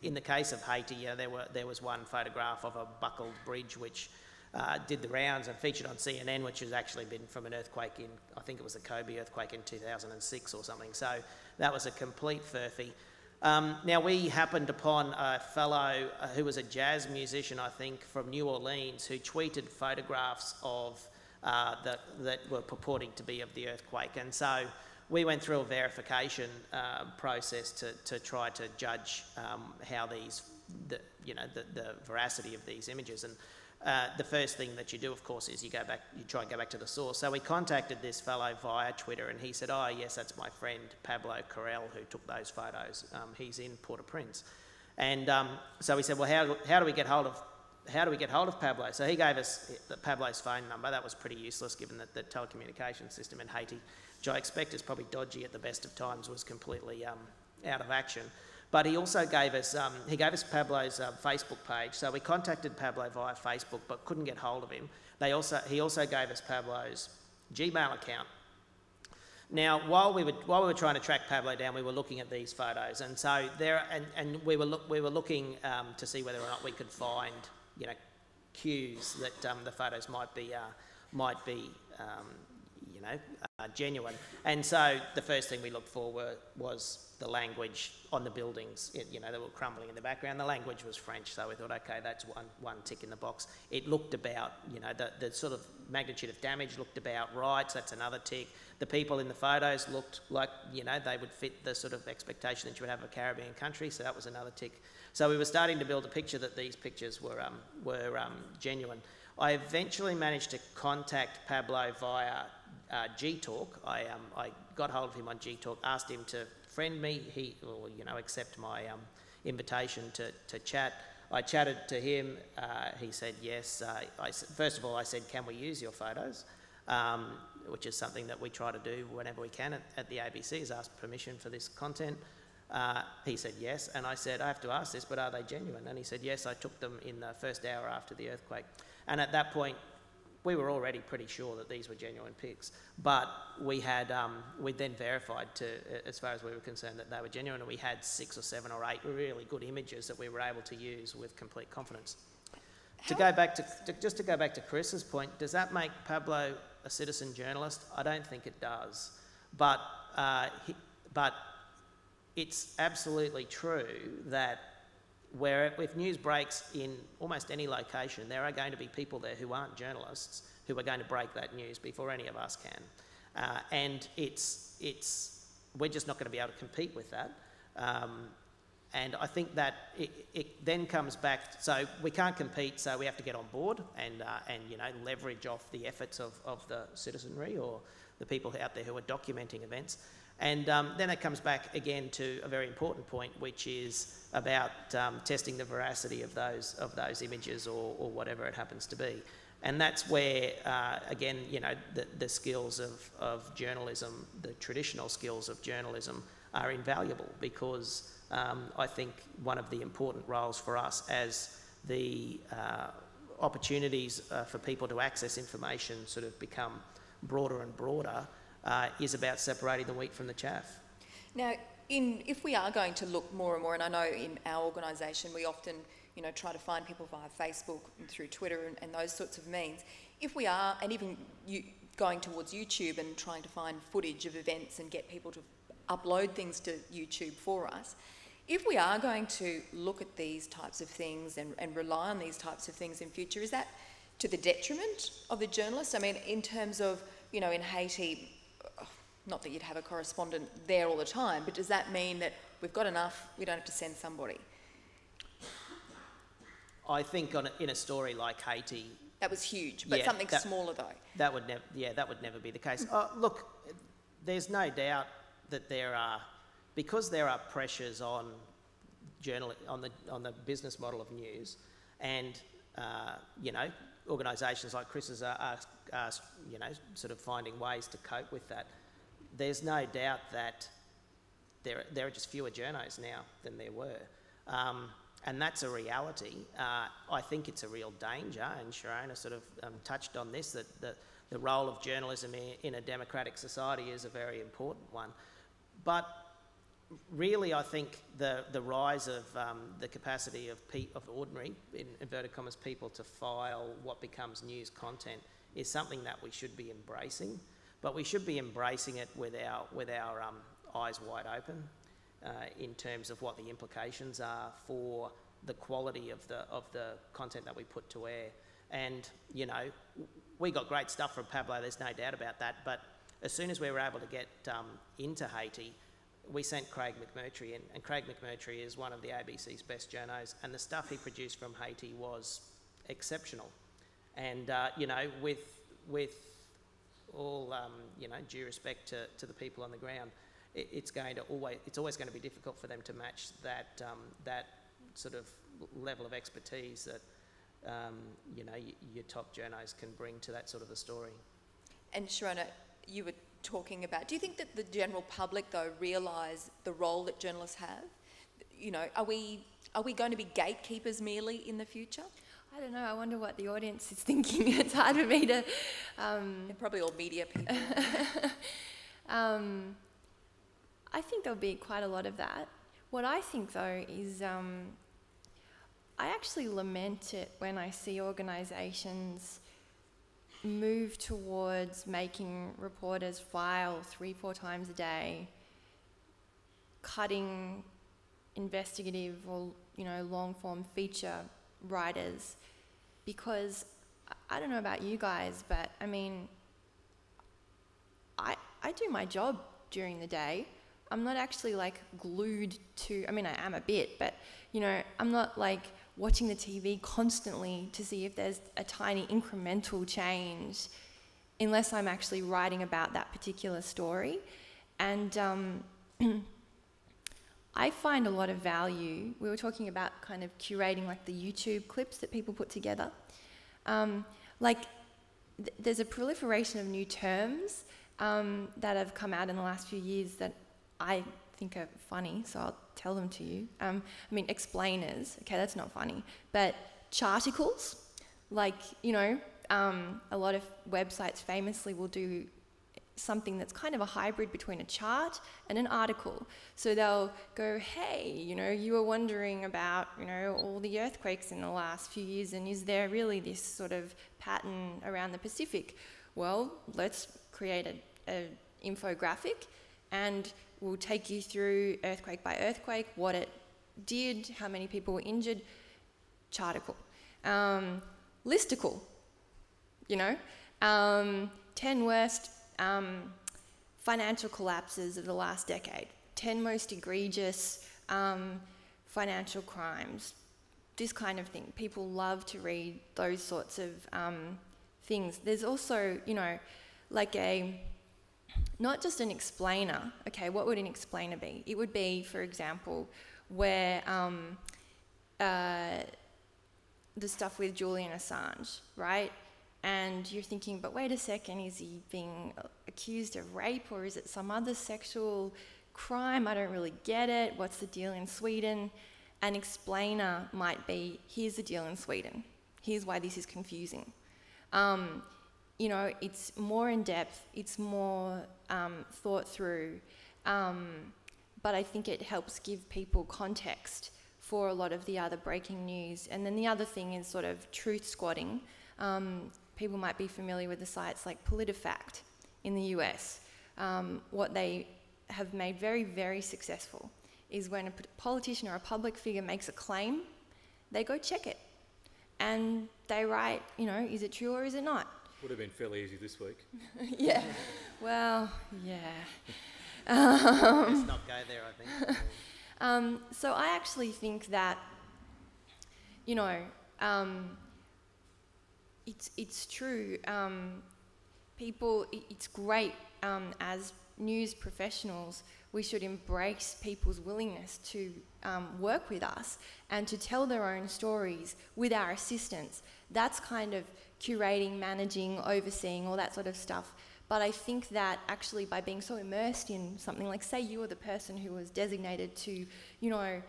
in the case of Haiti, there was one photograph of a buckled bridge which did the rounds and featured on CNN, which has actually been from an earthquake I think it was the Kobe earthquake in 2006 or something. So that was a complete furphy. Now, we happened upon a fellow who was a jazz musician, I think, from New Orleans, who tweeted photographs of that were purporting to be of the earthquake. And so we went through a verification process to try to judge how the veracity of these images. And the first thing that you do, of course, is you try and go back to the source. So we contacted this fellow via Twitter, and he said, "Oh, yes, that's my friend Pablo Carrell who took those photos. He's in Port-au-Prince." And so we said, "Well, how do we get hold of Pablo?" So he gave us Pablo's phone number. That was pretty useless, given that the telecommunications system in Haiti, which I expect is probably dodgy at the best of times, was completely out of action. But he also gave us Pablo's Facebook page. So we contacted Pablo via Facebook, but couldn't get hold of him. He also gave us Pablo's Gmail account. Now, while we were trying to track Pablo down, we were looking at these photos, and so we were looking to see whether or not we could find, cues that the photos might be genuine. And so the first thing we looked for was the language on the buildings. They were crumbling in the background. The language was French, so we thought, okay, that's one tick in the box. It looked about, the sort of magnitude of damage looked about right, so that's another tick. The people in the photos looked like, they would fit the sort of expectation that you would have of a Caribbean country, so that was another tick. So we were starting to build a picture that these pictures were genuine. I eventually managed to contact Pablo via Gtalk. I got hold of him on Gtalk, asked him to friend me, accept my invitation to chat. I chatted to him, he said yes. First of all, I said, can we use your photos? Which is something that we try to do whenever we can at the ABC, is ask permission for this content. He said yes, and I said, I have to ask this, but are they genuine? And he said yes, I took them in the first hour after the earthquake. And at that point, we were already pretty sure that these were genuine pics, but we then verified, as far as we were concerned, that they were genuine, and we had 6 or 7 or 8 really good images that we were able to use with complete confidence. To go back to Chris's point, does that make Pablo a citizen journalist? I don't think it does, but it's absolutely true that if news breaks in almost any location, there are going to be people there who aren't journalists who are going to break that news before any of us can, and we're just not going to be able to compete with that. And I think that it then comes back. So we can't compete, so we have to get on board and leverage off the efforts of the citizenry or the people out there who are documenting events. And then it comes back again to a very important point, which is about testing the veracity of those images or whatever it happens to be. And that's where, again, the skills of journalism, the traditional skills of journalism, are invaluable, because I think one of the important roles for us as the opportunities for people to access information sort of become broader and broader is about separating the wheat from the chaff. Now, if we are going to look more and more, and I know in our organisation we often try to find people via Facebook and through Twitter and those sorts of means, if we are, and even going towards YouTube and trying to find footage of events and get people to upload things to YouTube for us, if we are going to look at these types of things and rely on these types of things in future, is that to the detriment of the journalists? I mean, in terms of, in Haiti, not that you'd have a correspondent there all the time, but does that mean that we've got enough, we don't have to send somebody? I think in a story like Haiti... That was huge, but something smaller though. That would never be the case. Look, there's no doubt that because there are pressures on the business model of news, and organisations like Chris's are sort of finding ways to cope with that. There's no doubt that there are just fewer journos now than there were, and that's a reality. I think it's a real danger, and Sharona sort of touched on this, that the role of journalism in a democratic society is a very important one. But really, I think the rise of the capacity of ordinary, in inverted commas, people to file what becomes news content is something that we should be embracing. But we should be embracing it with our eyes wide open in terms of what the implications are for the quality of the content that we put to air. And we got great stuff from Pablo. There's no doubt about that. But as soon as we were able to get into Haiti, we sent Craig McMurtry in, and Craig McMurtry is one of the ABC's best journos, and the stuff he produced from Haiti was exceptional. And with all due respect to the people on the ground, it's always going to be difficult for them to match that sort of level of expertise that your top journos can bring to that sort of a story. And Sharona, you were talking about, do you think that the general public though realise the role that journalists have? you know, are we going to be gatekeepers merely in the future? I don't know. I wonder what the audience is thinking. It's hard for me to... They're probably all media people. I think there'll be quite a lot of that. What I think, though, is I actually lament it when I see organisations move towards making reporters file 3-4 times a day, cutting investigative or, you know, long-form feature writers, because I don't know about you guys, but I mean, I do my job during the day. I'm not actually like glued to, I mean, I am a bit, but you know, I'm not like watching the TV constantly to see if there's a tiny incremental change unless I'm actually writing about that particular story. And I find a lot of value. We were talking about kind of curating like the YouTube clips that people put together. There's a proliferation of new terms that have come out in the last few years that I think are funny, so I'll tell them to you. I mean, explainers, okay, that's not funny, but charticles, like, you know, a lot of websites famously will do something that's kind of a hybrid between a chart and an article. So they'll go, hey, you know, you were wondering about, you know, all the earthquakes in the last few years, and is there really this sort of pattern around the Pacific? Well, let's create an infographic and we'll take you through earthquake by earthquake, what it did, how many people were injured. Charticle. Listicle, you know, 10 worst financial collapses of the last decade, 10 most egregious financial crimes, this kind of thing. People love to read those sorts of things. There's also, you know, like not just an explainer. Okay, what would an explainer be? It would be, for example, where the stuff with Julian Assange, right? And you're thinking, but wait a second, is he being accused of rape or is it some other sexual crime? I don't really get it. What's the deal in Sweden? An explainer might be, here's the deal in Sweden. Here's why this is confusing. You know, it's more in depth, it's more thought through, but I think it helps give people context for a lot of the other breaking news. And then the other thing is sort of truth squatting. People might be familiar with the sites like PolitiFact in the US. What they have made very, very successful is when a politician or a public figure makes a claim, they go check it. And they write, you know, is it true or is it not? Would have been fairly easy this week. Yeah, well, yeah. Let's not go there, I think. So I actually think that, you know, it's true. It's great as news professionals, we should embrace people's willingness to work with us and to tell their own stories with our assistance. That's kind of curating, managing, overseeing, all that sort of stuff. But I think that actually by being so immersed in something, like say you were the person who was designated to, you know,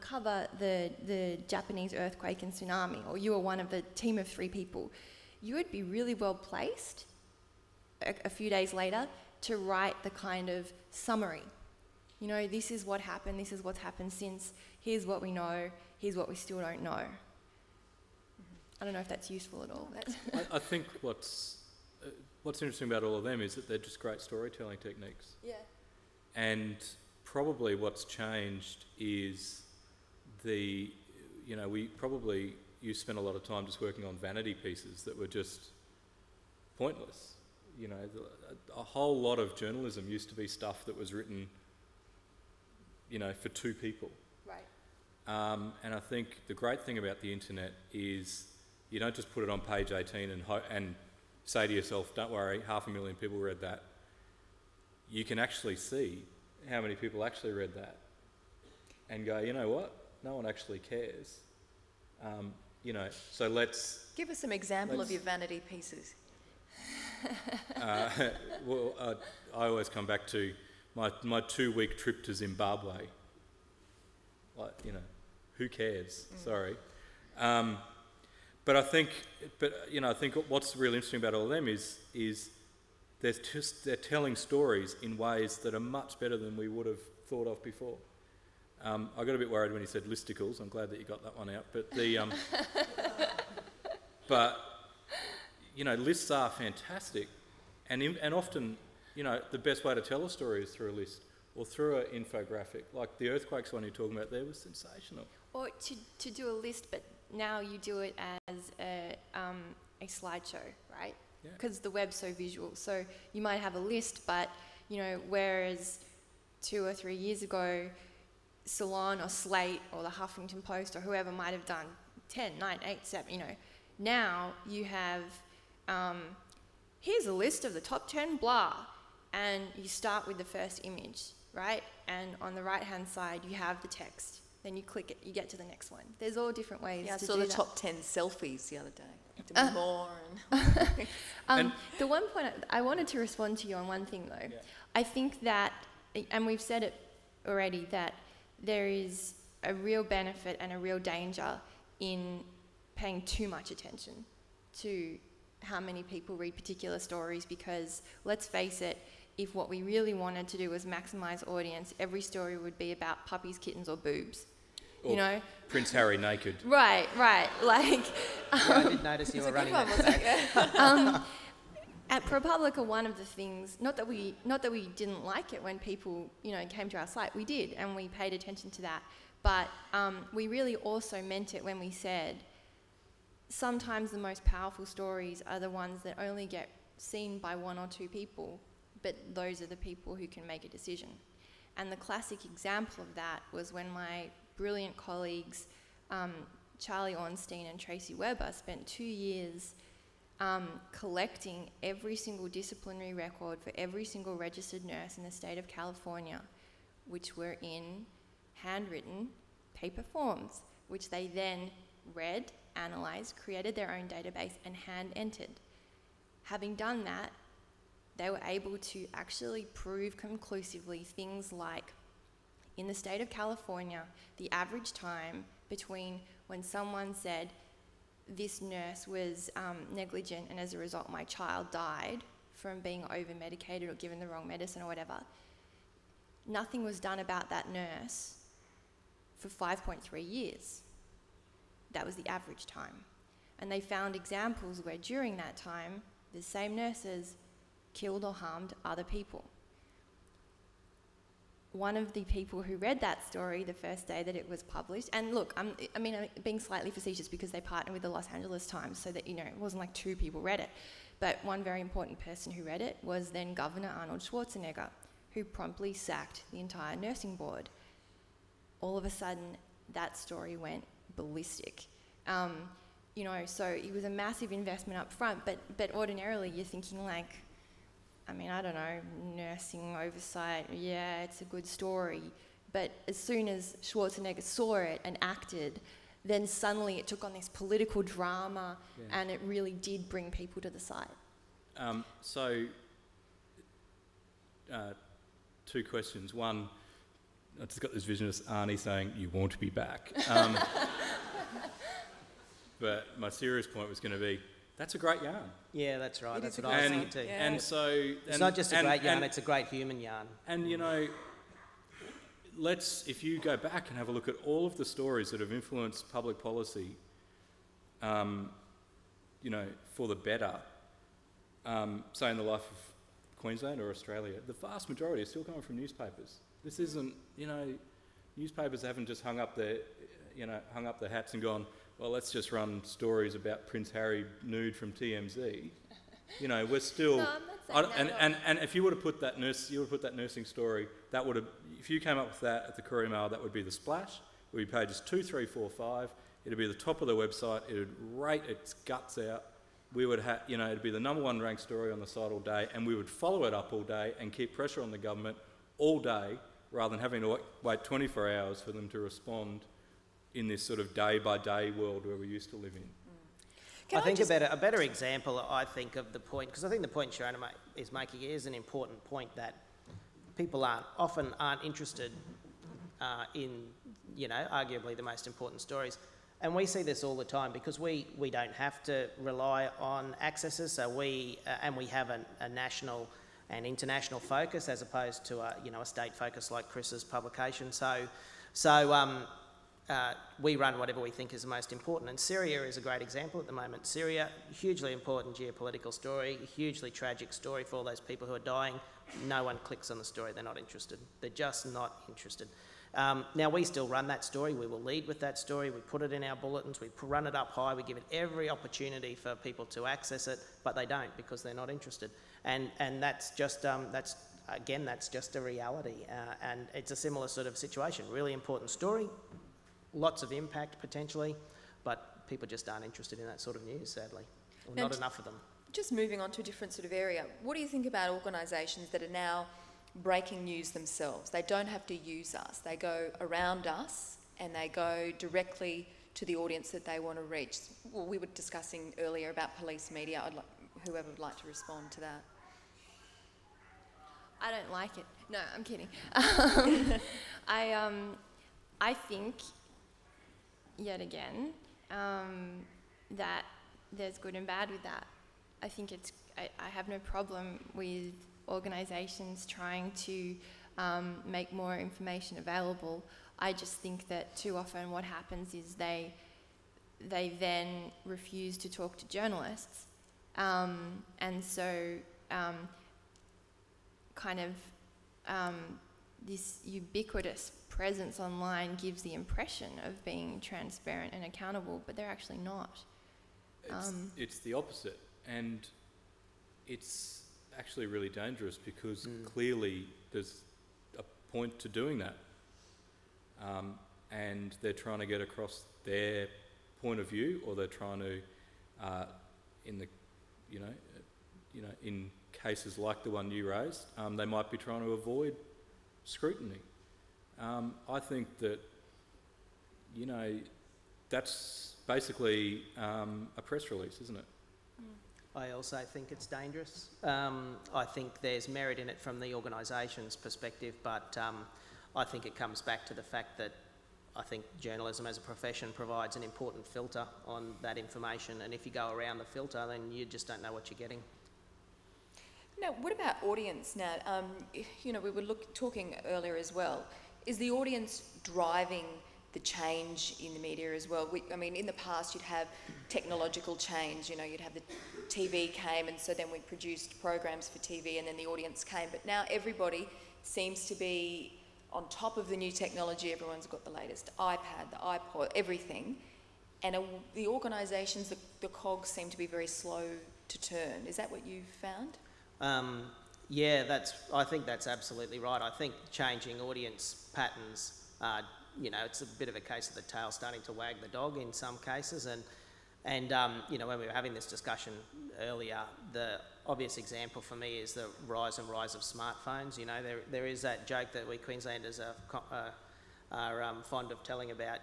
cover the Japanese earthquake and tsunami, or you were one of the team of 3 people, you would be really well placed a few days later to write the kind of summary. You know, this is what happened, this is what's happened since, here's what we know, here's what we still don't know. I don't know if that's useful at all. I think what's interesting about all of them is that they're just great storytelling techniques. Yeah. And probably what's changed is you spent a lot of time just working on vanity pieces that were just pointless. You know, a whole lot of journalism used to be stuff that was written, you know, for 2 people. Right. And I think the great thing about the internet is you don't just put it on page 18 and say to yourself, don't worry, 500,000 people read that. You can actually see how many people actually read that and go, you know what, no one actually cares. You know, so let's... Give us some example of your vanity pieces. Well, I always come back to my 2-week trip to Zimbabwe. Like, you know, who cares? Sorry. But I think what's really interesting about all of them is they're telling stories in ways that are much better than we would have thought of before. I got a bit worried when he said listicles. I'm glad that you got that one out. But but you know, lists are fantastic, and often, you know, the best way to tell a story is through a list or through an infographic. Like the earthquakes one you're talking about there was sensational. Or to do a list, but now you do it as a slideshow, right? Because the web's so visual. So you might have a list, but, you know, whereas 2 or 3 years ago, Salon or Slate or the Huffington Post or whoever might have done 10, 9, 8, 7, you know. Now you have, here's a list of the top 10 blah, and you start with the first image, right? And on the right-hand side, you have the text. Then you click it, you get to the next one. There's all different ways to do that. Yeah, I saw the top 10 selfies the other day. To be more and the one point I wanted to respond to you on one thing though. Yeah. I think that, and we've said it already, that there is a real benefit and a real danger in paying too much attention to how many people read particular stories, because let's face it, if what we really wanted to do was maximise audience, every story would be about puppies, kittens or boobs. Or you know, Prince Harry naked. Right. Like, I did notice you were running that. At ProPublica, one of the things, not that we didn't like it when people, you know, came to our site, we did, and we paid attention to that. But we really also meant it when we said sometimes the most powerful stories are the ones that only get seen by 1 or 2 people, but those are the people who can make a decision. And the classic example of that was when my brilliant colleagues, Charlie Ornstein and Tracy Webber, spent 2 years collecting every single disciplinary record for every single registered nurse in the state of California, which were in handwritten paper forms, which they then read, analysed, created their own database and hand-entered. Having done that, they were able to actually prove conclusively things like, in the state of California, the average time between when someone said, this nurse was negligent and as a result my child died from being over-medicated or given the wrong medicine or whatever, nothing was done about that nurse for 5.3 years. That was the average time. And they found examples where during that time, the same nurses killed or harmed other people. One of the people who read that story the first day that it was published, and look, I'm being slightly facetious because they partnered with the Los Angeles Times so that, you know, it wasn't like 2 people read it, but one very important person who read it was then Governor Arnold Schwarzenegger, who promptly sacked the entire nursing board. All of a sudden, that story went ballistic. You know, so it was a massive investment up front, but ordinarily you're thinking like, I mean, I don't know, nursing oversight, yeah, it's a good story. But as soon as Schwarzenegger saw it and acted, then suddenly it took on this political drama, and it really did bring people to the site. So, 2 questions. One, I just got this vision of Arnie saying, you won't be back. But my serious point was going to be, that's a great yarn. Yeah, that's right. That's what I was thinking too. Yeah. And so... It's not just a great yarn, it's a great human yarn. And, you know, if you go back and have a look at all of the stories that have influenced public policy, you know, for the better, say in the life of Queensland or Australia, the vast majority are still coming from newspapers. This isn't, you know, newspapers haven't just hung up their hats and gone, well, let's just run stories about Prince Harry nude from TMZ. You know, we're still... No, I'm not saying that and if you would have put that nursing story, that would have... If you came up with that at the Courier Mail, that would be the splash. It would be pages 2, 3, 4, 5. It would be the top of the website. It would rate its guts out. We would have, you know, it'd be the #1 ranked story on the site all day, and we would follow it up all day and keep pressure on the government all day, rather than having to wait 24 hours for them to respond in this sort of day-by-day world where we used to live in. I think a better example, I think, of the point, because I think the point Sharona is making is an important point, that people often aren't interested in you know, arguably the most important stories. And we see this all the time because we don't have to rely on accesses, so we have a national and international focus as opposed to a state focus like Chris's publication. So we run whatever we think is the most important, and Syria is a great example at the moment. Syria, hugely important geopolitical story, hugely tragic story for all those people who are dying. No one clicks on the story, they're not interested. They're just not interested. Now, we still run that story, we will lead with that story, we put it in our bulletins, we run it up high, we give it every opportunity for people to access it, but they don't because they're not interested. And that's just, that's just a reality. And it's a similar sort of situation. Really important story, lots of impact potentially, but people just aren't interested in that sort of news, sadly, or not enough of them. Just moving on to a different sort of area, what do you think about organisations that are now breaking news themselves? They don't have to use us. They go around us and they go directly to the audience that they want to reach. Well, we were discussing earlier about police media. Whoever would like to respond to that. I don't like it. No, I'm kidding. I think, yet again, that there's good and bad with that. I think I have no problem with organisations trying to make more information available. I just think that too often what happens is they then refuse to talk to journalists, and so this ubiquitous presence online gives the impression of being transparent and accountable, but they're actually not. It's the opposite, and it's actually really dangerous because clearly there's a point to doing that, and they're trying to get across their point of view, or they're trying to, in cases like the one you raised, they might be trying to avoid scrutiny. I think that, that's basically a press release, isn't it? I also think it's dangerous. I think there's merit in it from the organisation's perspective, but I think it comes back to the fact that I think journalism as a profession provides an important filter on that information, and if you go around the filter, then you just don't know what you're getting. Now, what about audience now? We were talking earlier as well. Is the audience driving the change in the media as well? In the past you'd have technological change, you'd have the TV came, and so then we produced programs for TV and then the audience came, but now everybody seems to be on top of the new technology. Everyone's got the latest iPad, the iPod, everything, and the organisations, the cogs seem to be very slow to turn. Is that what you've found? Yeah, I think that's absolutely right. I think changing audience patterns, it's a bit of a case of the tail starting to wag the dog in some cases, and when we were having this discussion earlier, the obvious example for me is the rise of smartphones. There is that joke that we Queenslanders are fond of telling about,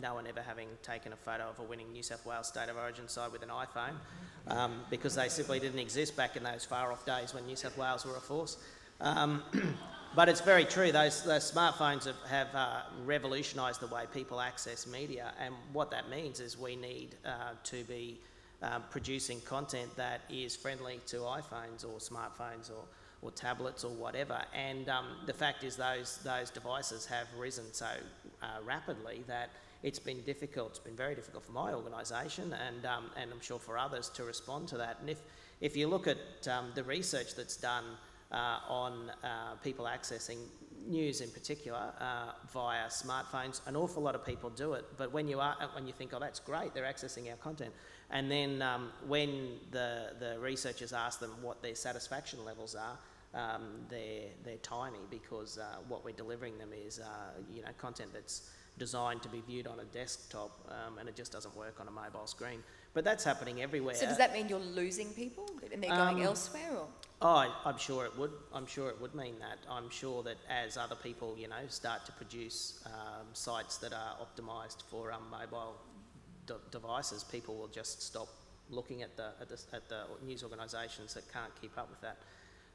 no one ever having taken a photo of a winning New South Wales State of Origin side with an iPhone, because they simply didn't exist back in those far-off days when New South Wales were a force. But it's very true, those smartphones have revolutionised the way people access media, and what that means is we need to be producing content that is friendly to iPhones or smartphones or tablets or whatever, and the fact is those devices have risen so rapidly that it's been difficult. It's been very difficult for my organisation, and I'm sure for others, to respond to that. And if you look at the research that's done on people accessing news in particular via smartphones, an awful lot of people do it, but when you think, oh, that's great, they're accessing our content, and then when the researchers ask them what their satisfaction levels are, they're tiny, because what we're delivering them is content that's designed to be viewed on a desktop, and it just doesn't work on a mobile screen. But that's happening everywhere. So does that mean you're losing people and they're going elsewhere, or? Oh, I'm sure it would. I'm sure it would mean that. I'm sure that as other people, start to produce sites that are optimised for mobile devices, people will just stop looking at the news organisations that can't keep up with that.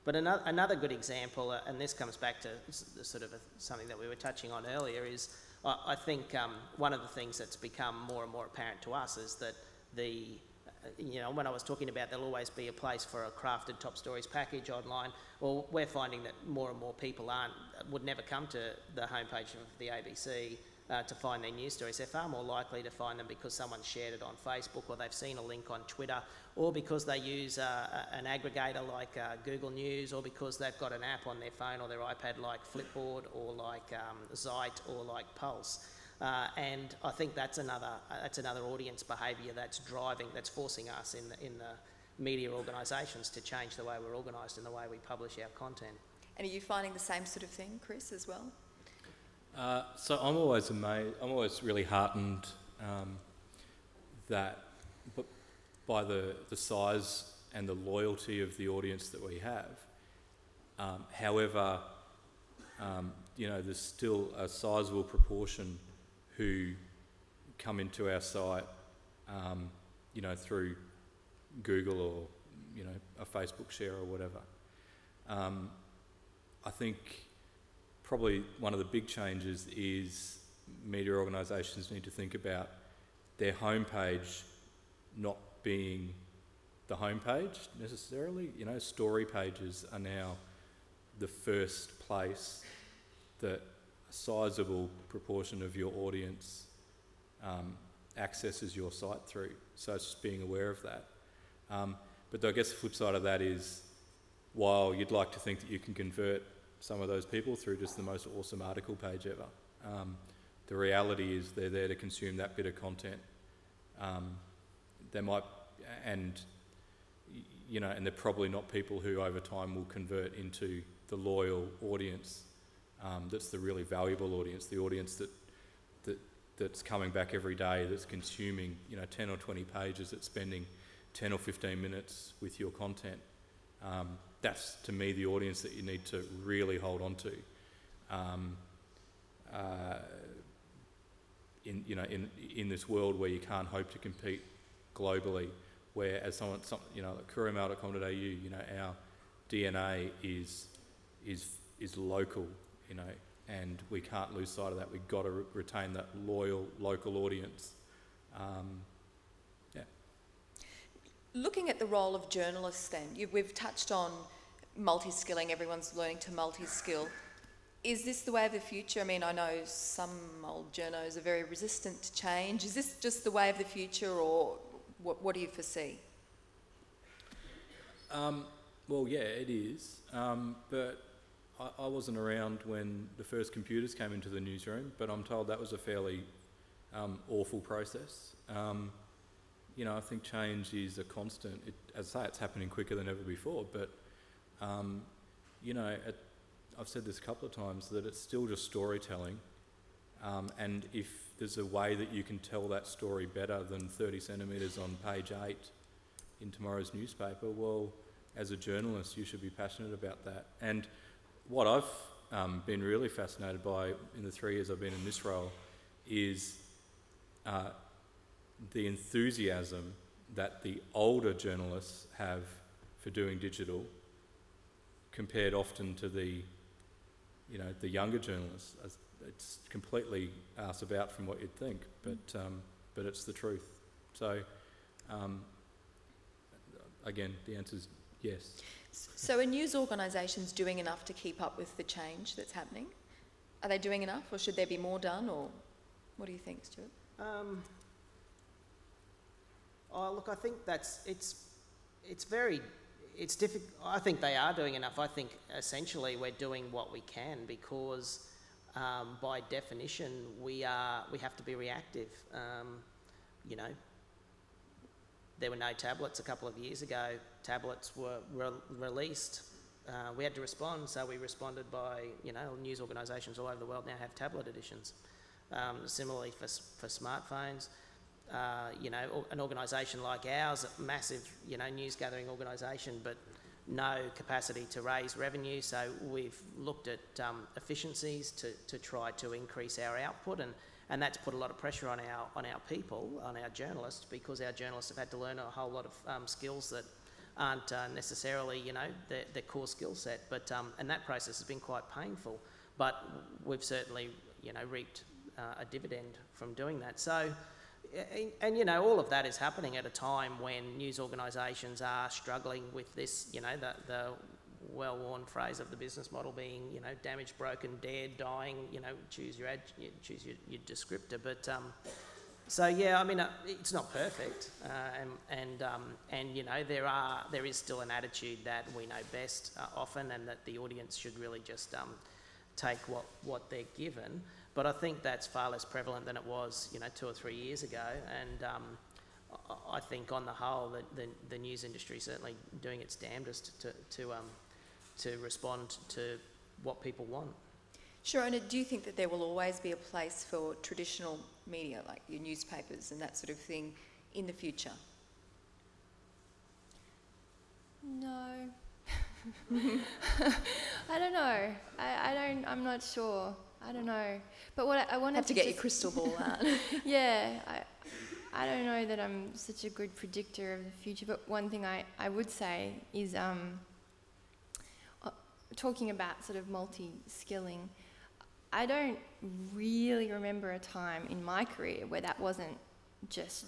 But another good example, and this comes back to sort of something that we were touching on earlier, is I think one of the things that's become more and more apparent to us is that when I was talking about there'll always be a place for a crafted top stories package online, well, we're finding that more and more people would never come to the homepage of the ABC to find their news stories. They're far more likely to find them because someone shared it on Facebook, or they've seen a link on Twitter, or because they use an aggregator like Google News, or because they've got an app on their phone or their iPad like Flipboard, or like Zite, or like Pulse. And I think that's another audience behaviour that's forcing us in the media organisations to change the way we're organised and the way we publish our content. And are you finding the same sort of thing, Chris, as well? So I'm always amazed, I'm always really heartened by the size and the loyalty of the audience that we have. However, there's still a sizable proportion who come into our site, through Google or, a Facebook share or whatever. I think probably one of the big changes is media organisations need to think about their homepage not being the homepage necessarily. Story pages are now the first place that a sizable proportion of your audience accesses your site through. So it's just being aware of that. But I guess the flip side of that is, while you'd like to think that you can convert some of those people through just the most awesome article page ever, the reality is they're there to consume that bit of content. They might, and they're probably not people who over time will convert into the loyal audience. That's the really valuable audience, the audience that's coming back every day, that's consuming 10 or 20 pages, that's spending 10 or 15 minutes with your content. That's, to me, the audience that you need to really hold on to. In this world where you can't hope to compete globally, where as couriermail.com.au, our DNA is local, and we can't lose sight of that. We've got to retain that loyal local audience. Looking at the role of journalists then, we've touched on multi-skilling, everyone's learning to multi-skill. Is this the way of the future? I mean, I know some old journos are very resistant to change. Is this just the way of the future, or what do you foresee? Well, yeah, it is. But I wasn't around when the first computers came into the newsroom, but I'm told that was a fairly awful process. I think change is a constant. As I say, it's happening quicker than ever before, but, I've said this a couple of times, that it's still just storytelling, and if there's a way that you can tell that story better than 30 centimetres on page 8 in tomorrow's newspaper, well, as a journalist, you should be passionate about that. And what I've been really fascinated by in the 3 years I've been in this role is the enthusiasm that the older journalists have for doing digital, compared often to the younger journalists. It's completely arse about from what you'd think, but it's the truth. So, again, the answer is yes. So are news organisations doing enough to keep up with the change that's happening? Are they doing enough, or should there be more done, or what do you think, Stuart? Look, I think it's difficult. I think they are doing enough. I think essentially we're doing what we can because, by definition, we have to be reactive. There were no tablets a couple of years ago. Tablets were released. We had to respond, so we responded by, news organisations all over the world now have tablet editions. Similarly for smartphones. An organisation like ours, a massive, news gathering organisation, but no capacity to raise revenue. So we've looked at efficiencies to try to increase our output, and that's put a lot of pressure on our people, on our journalists, because our journalists have had to learn a whole lot of skills that aren't necessarily, you know, their core skill set. But and that process has been quite painful. But we've certainly, you know, reaped a dividend from doing that. So, and you know, all of that is happening at a time when news organisations are struggling with this, you know, the well-worn phrase of the business model being, you know, damaged, broken, dead, dying, you know, choose your descriptor. But so yeah, I mean, it's not perfect, and you know, there is still an attitude that we know best often, and that the audience should really just take what they're given. But I think that's far less prevalent than it was, you know, 2 or 3 years ago. And I think on the whole, the news industry is certainly doing its damnedest to respond to what people want. Sure, and do you think that there will always be a place for traditional media, like your newspapers and that sort of thing, in the future? No. I don't know. I'm not sure. I don't know. But what I wanted have to get your crystal ball out. Yeah, I don't know that I'm such a good predictor of the future, but one thing I would say is talking about sort of multi-skilling, I don't really remember a time in my career where that wasn't just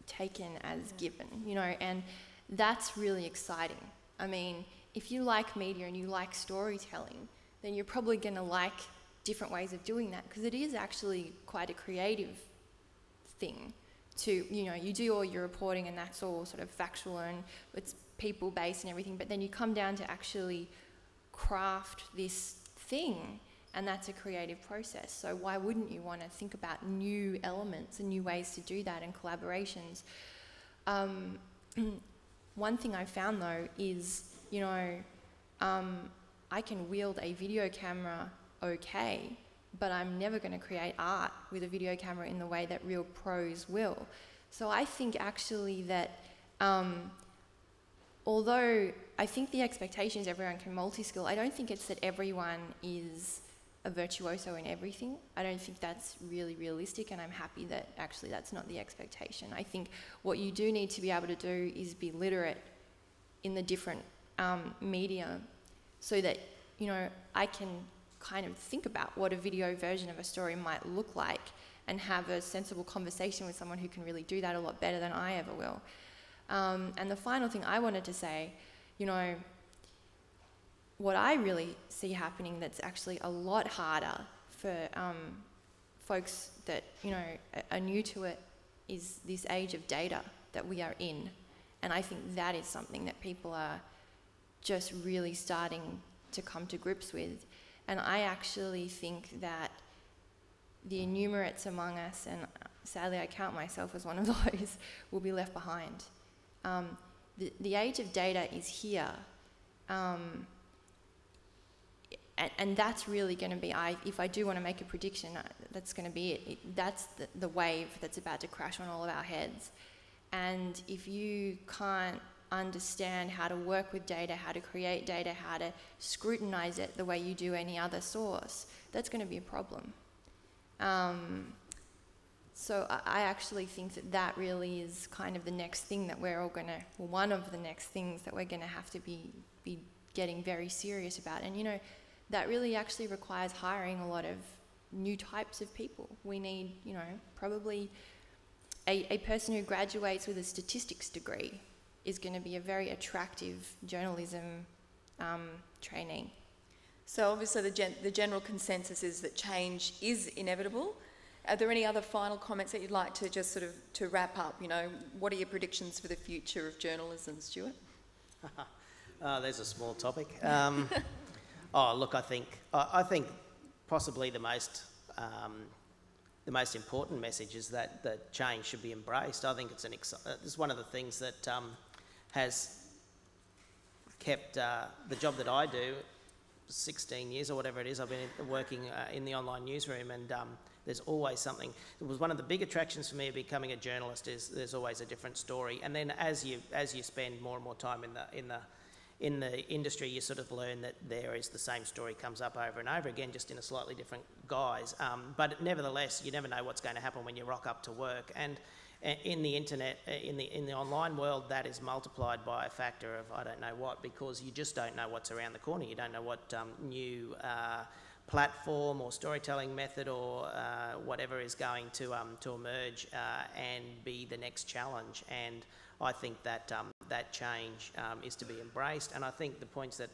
taken as given, you know, and that's really exciting. I mean, if you like media and you like storytelling, then you're probably going to like different ways of doing that, because it is actually quite a creative thing to, you know, you do all your reporting and that's all sort of factual and it's people-based and everything, but then you come down to actually craft this thing, and that's a creative process. So why wouldn't you want to think about new elements and new ways to do that and collaborations? One thing I found though is, you know, I can wield a video camera okay, but I'm never going to create art with a video camera in the way that real pros will. So I think actually that although I think the expectation is everyone can multi-skill, I don't think it's that everyone is a virtuoso in everything. I don't think that's really realistic, and I'm happy that actually that's not the expectation. I think what you do need to be able to do is be literate in the different media, so that, you know, I can kind of think about what a video version of a story might look like and have a sensible conversation with someone who can really do that a lot better than I ever will. And the final thing I wanted to say, you know, what I really see happening that's actually a lot harder for folks that, you know, are new to it is this age of data that we are in. And I think that is something that people are just really starting to come to grips with. And I actually think that the innumerates among us, and sadly I count myself as one of those, will be left behind. The age of data is here. And that's really going to be, if I do want to make a prediction, that's going to be it. That's the wave that's about to crash on all of our heads. And if you can't understand how to work with data, how to create data, how to scrutinize it the way you do any other source, that's going to be a problem. So I actually think that really is kind of the next thing that we're all going to, well, one of the next things that we're going to have to be getting very serious about. And, you know, that really actually requires hiring a lot of new types of people. We need, you know, probably a person who graduates with a statistics degree is going to be a very attractive journalism trainee. So obviously the general consensus is that change is inevitable. Are there any other final comments that you'd like to just sort of to wrap up? You know, what are your predictions for the future of journalism, Stuart? There's a small topic. Oh, look, I think possibly the most important message is that change should be embraced. I think it's one of the things that has kept the job that I do 16 years or whatever it is. I've been working in the online newsroom, and there's always something. It was one of the big attractions for me of becoming a journalist is there's always a different story. And then as you spend more and more time in the industry, you sort of learn that there is the same story comes up over and over again, just in a slightly different guise. But nevertheless, you never know what's going to happen when you rock up to work. in the internet, in the online world, that is multiplied by a factor of I don't know what, because you just don't know what's around the corner. You don't know what new platform or storytelling method or whatever is going to emerge and be the next challenge. And I think that that change is to be embraced. And I think the points that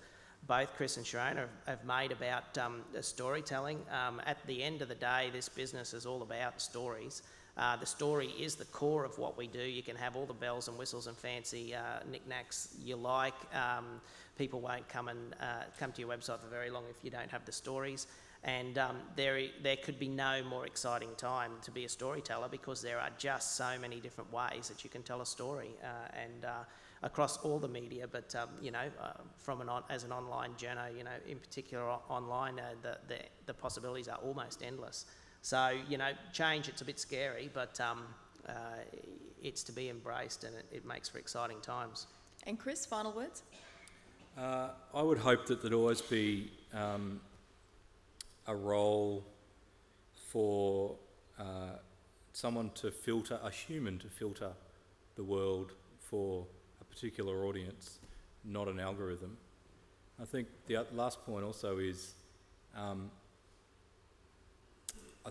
both Chris and Sharona have made about storytelling, at the end of the day, this business is all about stories. The story is the core of what we do. You can have all the bells and whistles and fancy knickknacks you like. People won't come to your website for very long if you don't have the stories. And there could be no more exciting time to be a storyteller, because there are just so many different ways that you can tell a story, and across all the media. But as an online journo, in particular online, the possibilities are almost endless. So, change, it's a bit scary, but it's to be embraced, and it makes for exciting times. And Chris, final words? I would hope that there'd always be a role for someone to filter, a human to filter the world for a particular audience, not an algorithm. I think the last point also is, I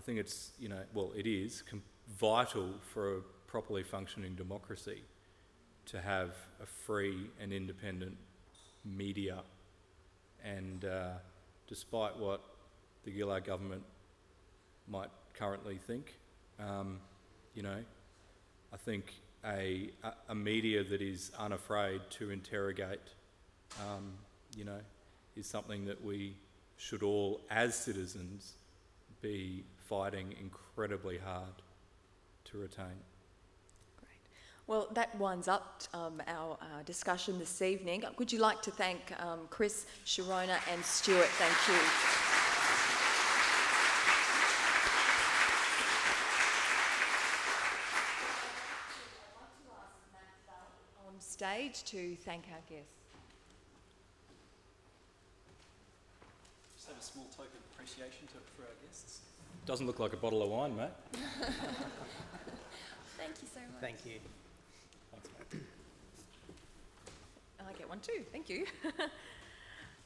think it's, it is vital for a properly functioning democracy to have a free and independent media. And despite what the Gillard government might currently think, I think a media that is unafraid to interrogate, is something that we should all, as citizens, be fighting incredibly hard to retain. Great. Well, that winds up our discussion this evening. Would you like to thank Chris, Sharona and Stuart? Thank you. On stage to thank our guests. Just have a small token of appreciation for our guests. Doesn't look like a bottle of wine, mate. Thank you so much. Thank you. Thanks, mate. I get one too, thank you.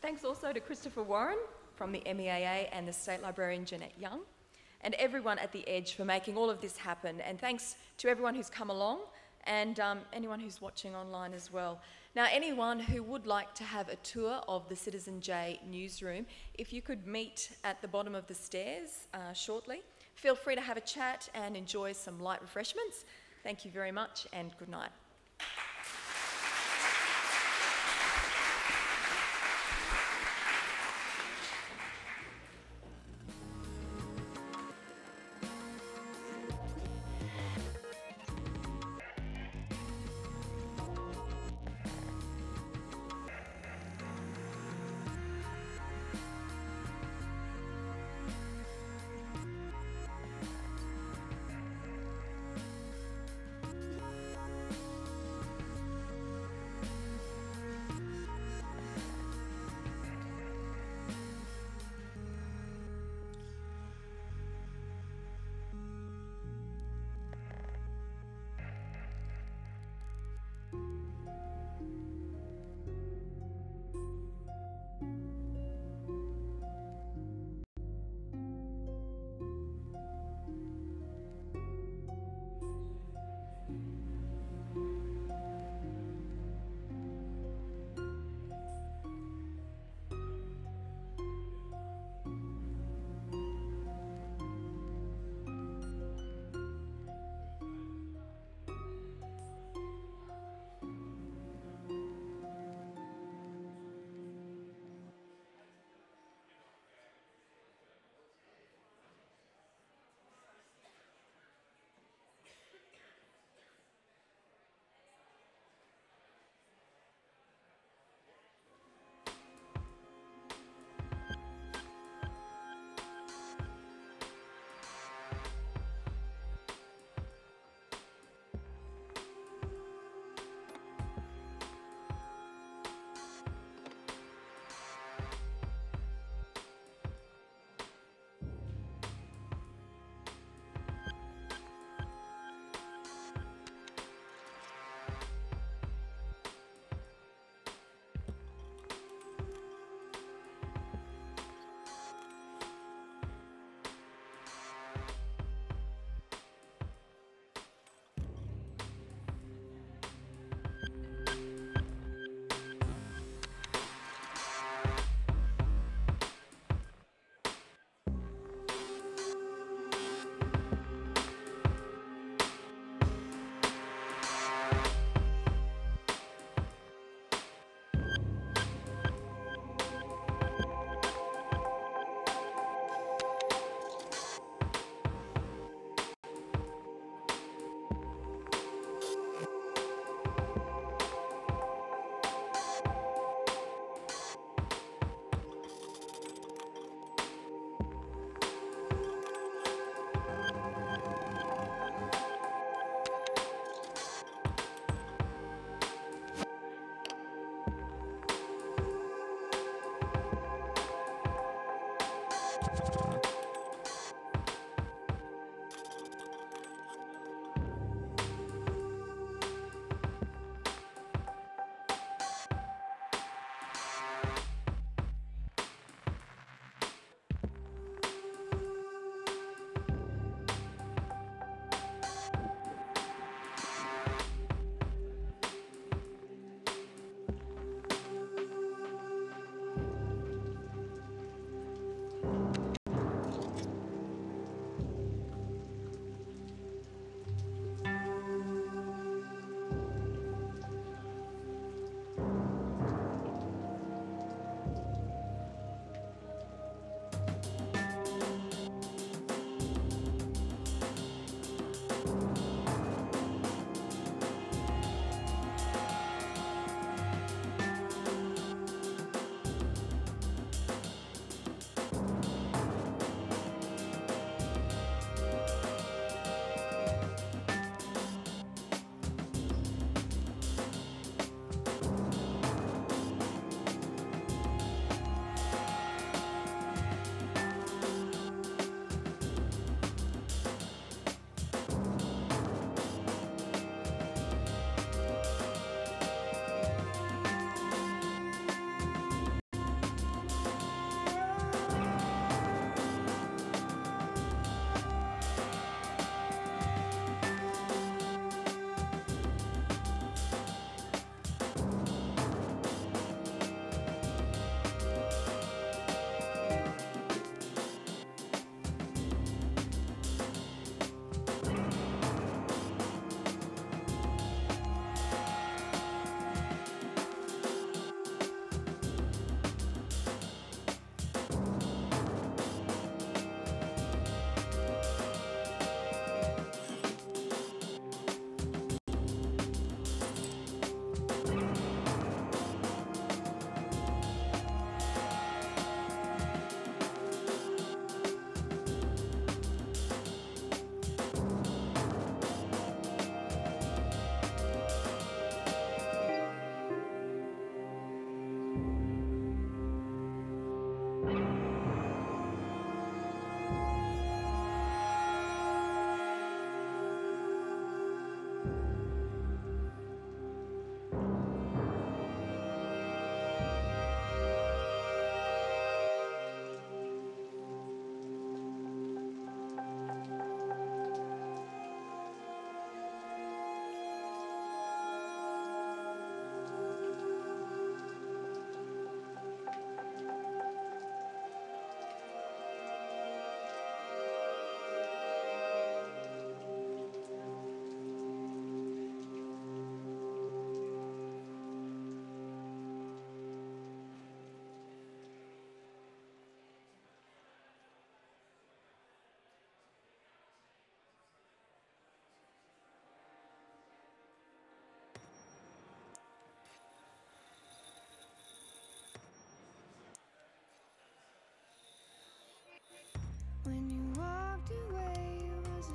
Thanks also to Christopher Warren from the MEAA and the State Librarian Jeanette Young, and everyone at The Edge for making all of this happen. And thanks to everyone who's come along, and anyone who's watching online as well. Now, anyone who would like to have a tour of the CitizenJ newsroom, if you could meet at the bottom of the stairs shortly, feel free to have a chat and enjoy some light refreshments. Thank you very much, and good night.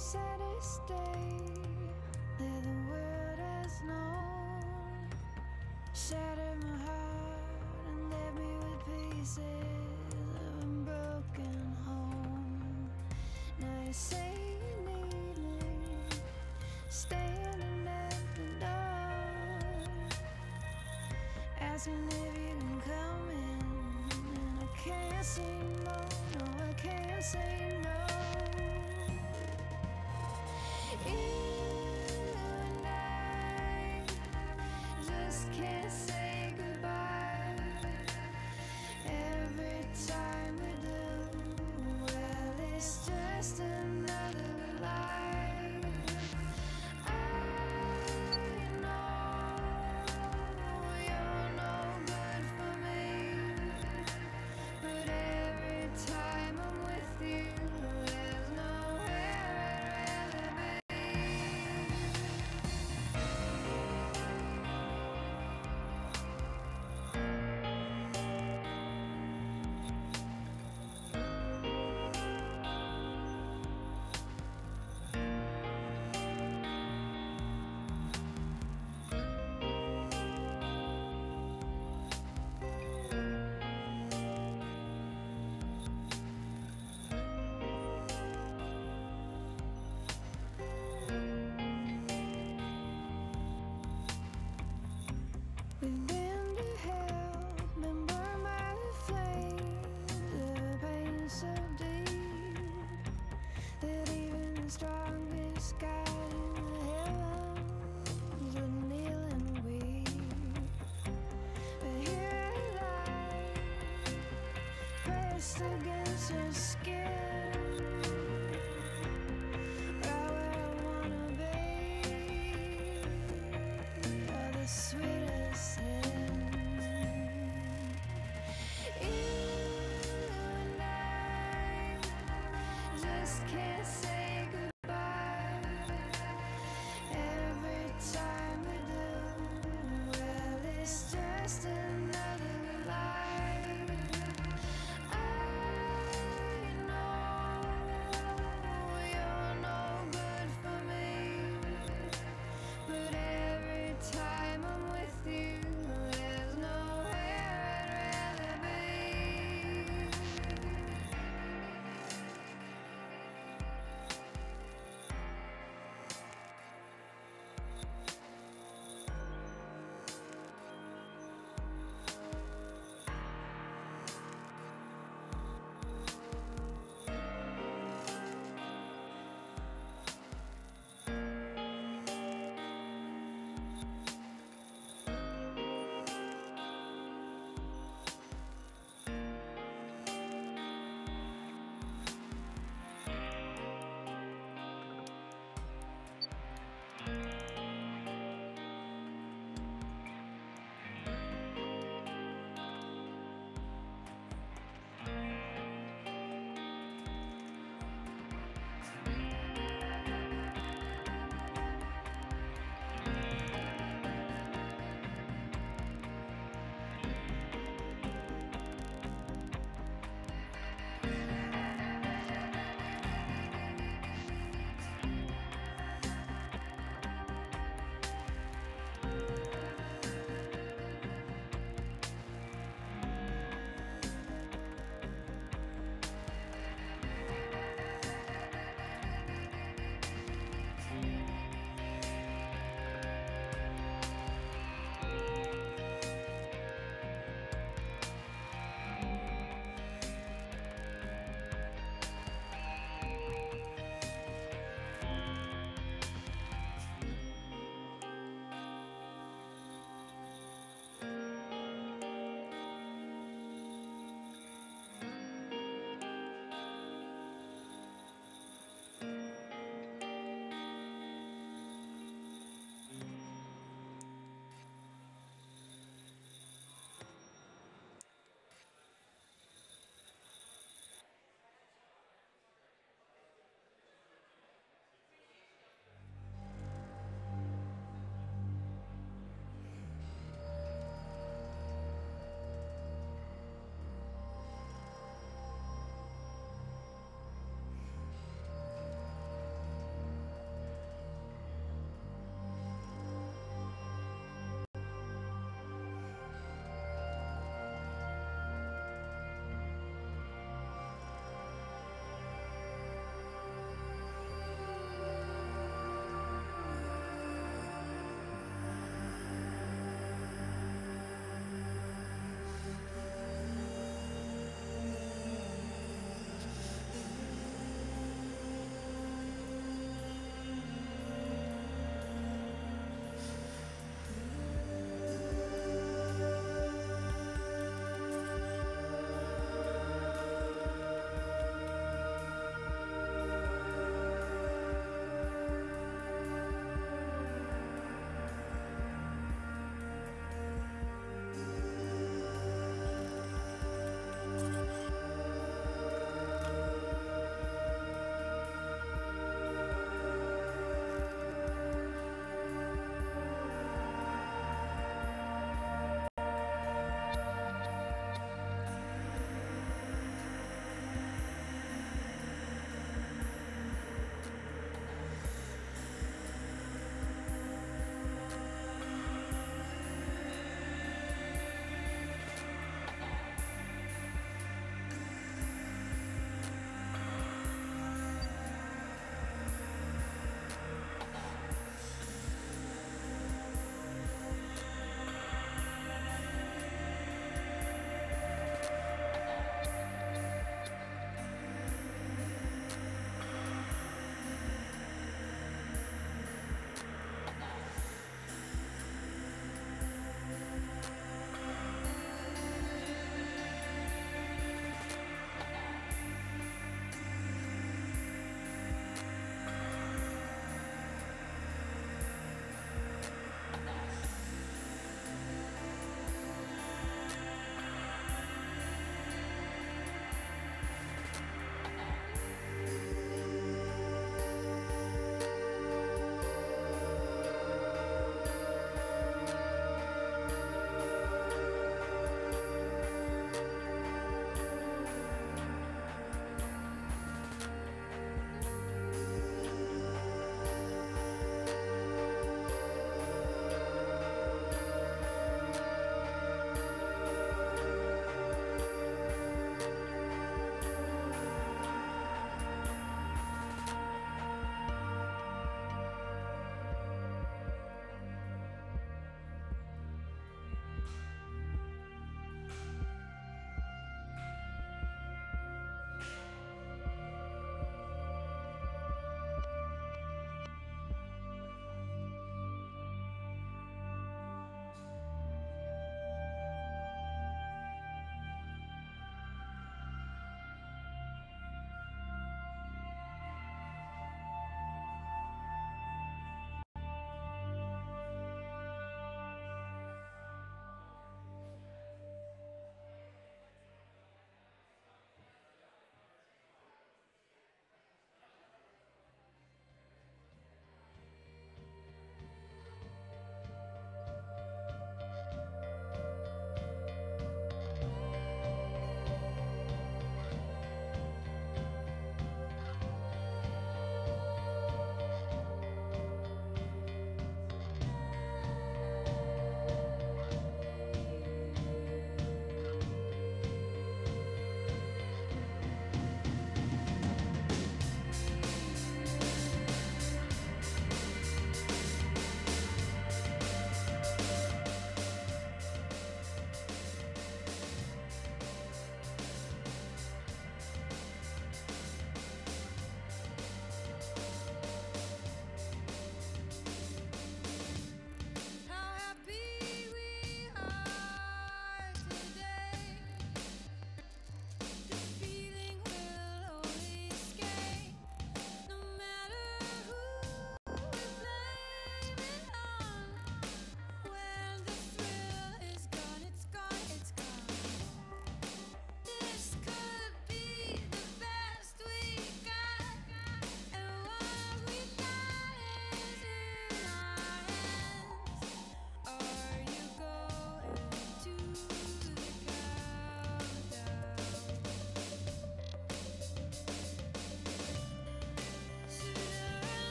saddest day that the world has known. Shattered my heart and left me with pieces of a broken home. Now you say you need me, standing at the door, asking if you can come in, and I can't say no, no, I can't say no. You and I just can't say goodbye. Every time we do, well, it's just another lie. I know you're no good for me, but every time I'm with you, there's nowhere I'd rather be. We've been to hell, been burned by the flames, the pain so deep that even the strongest God in the heavens would kneel and weep. But here I lie, pressed against her skin.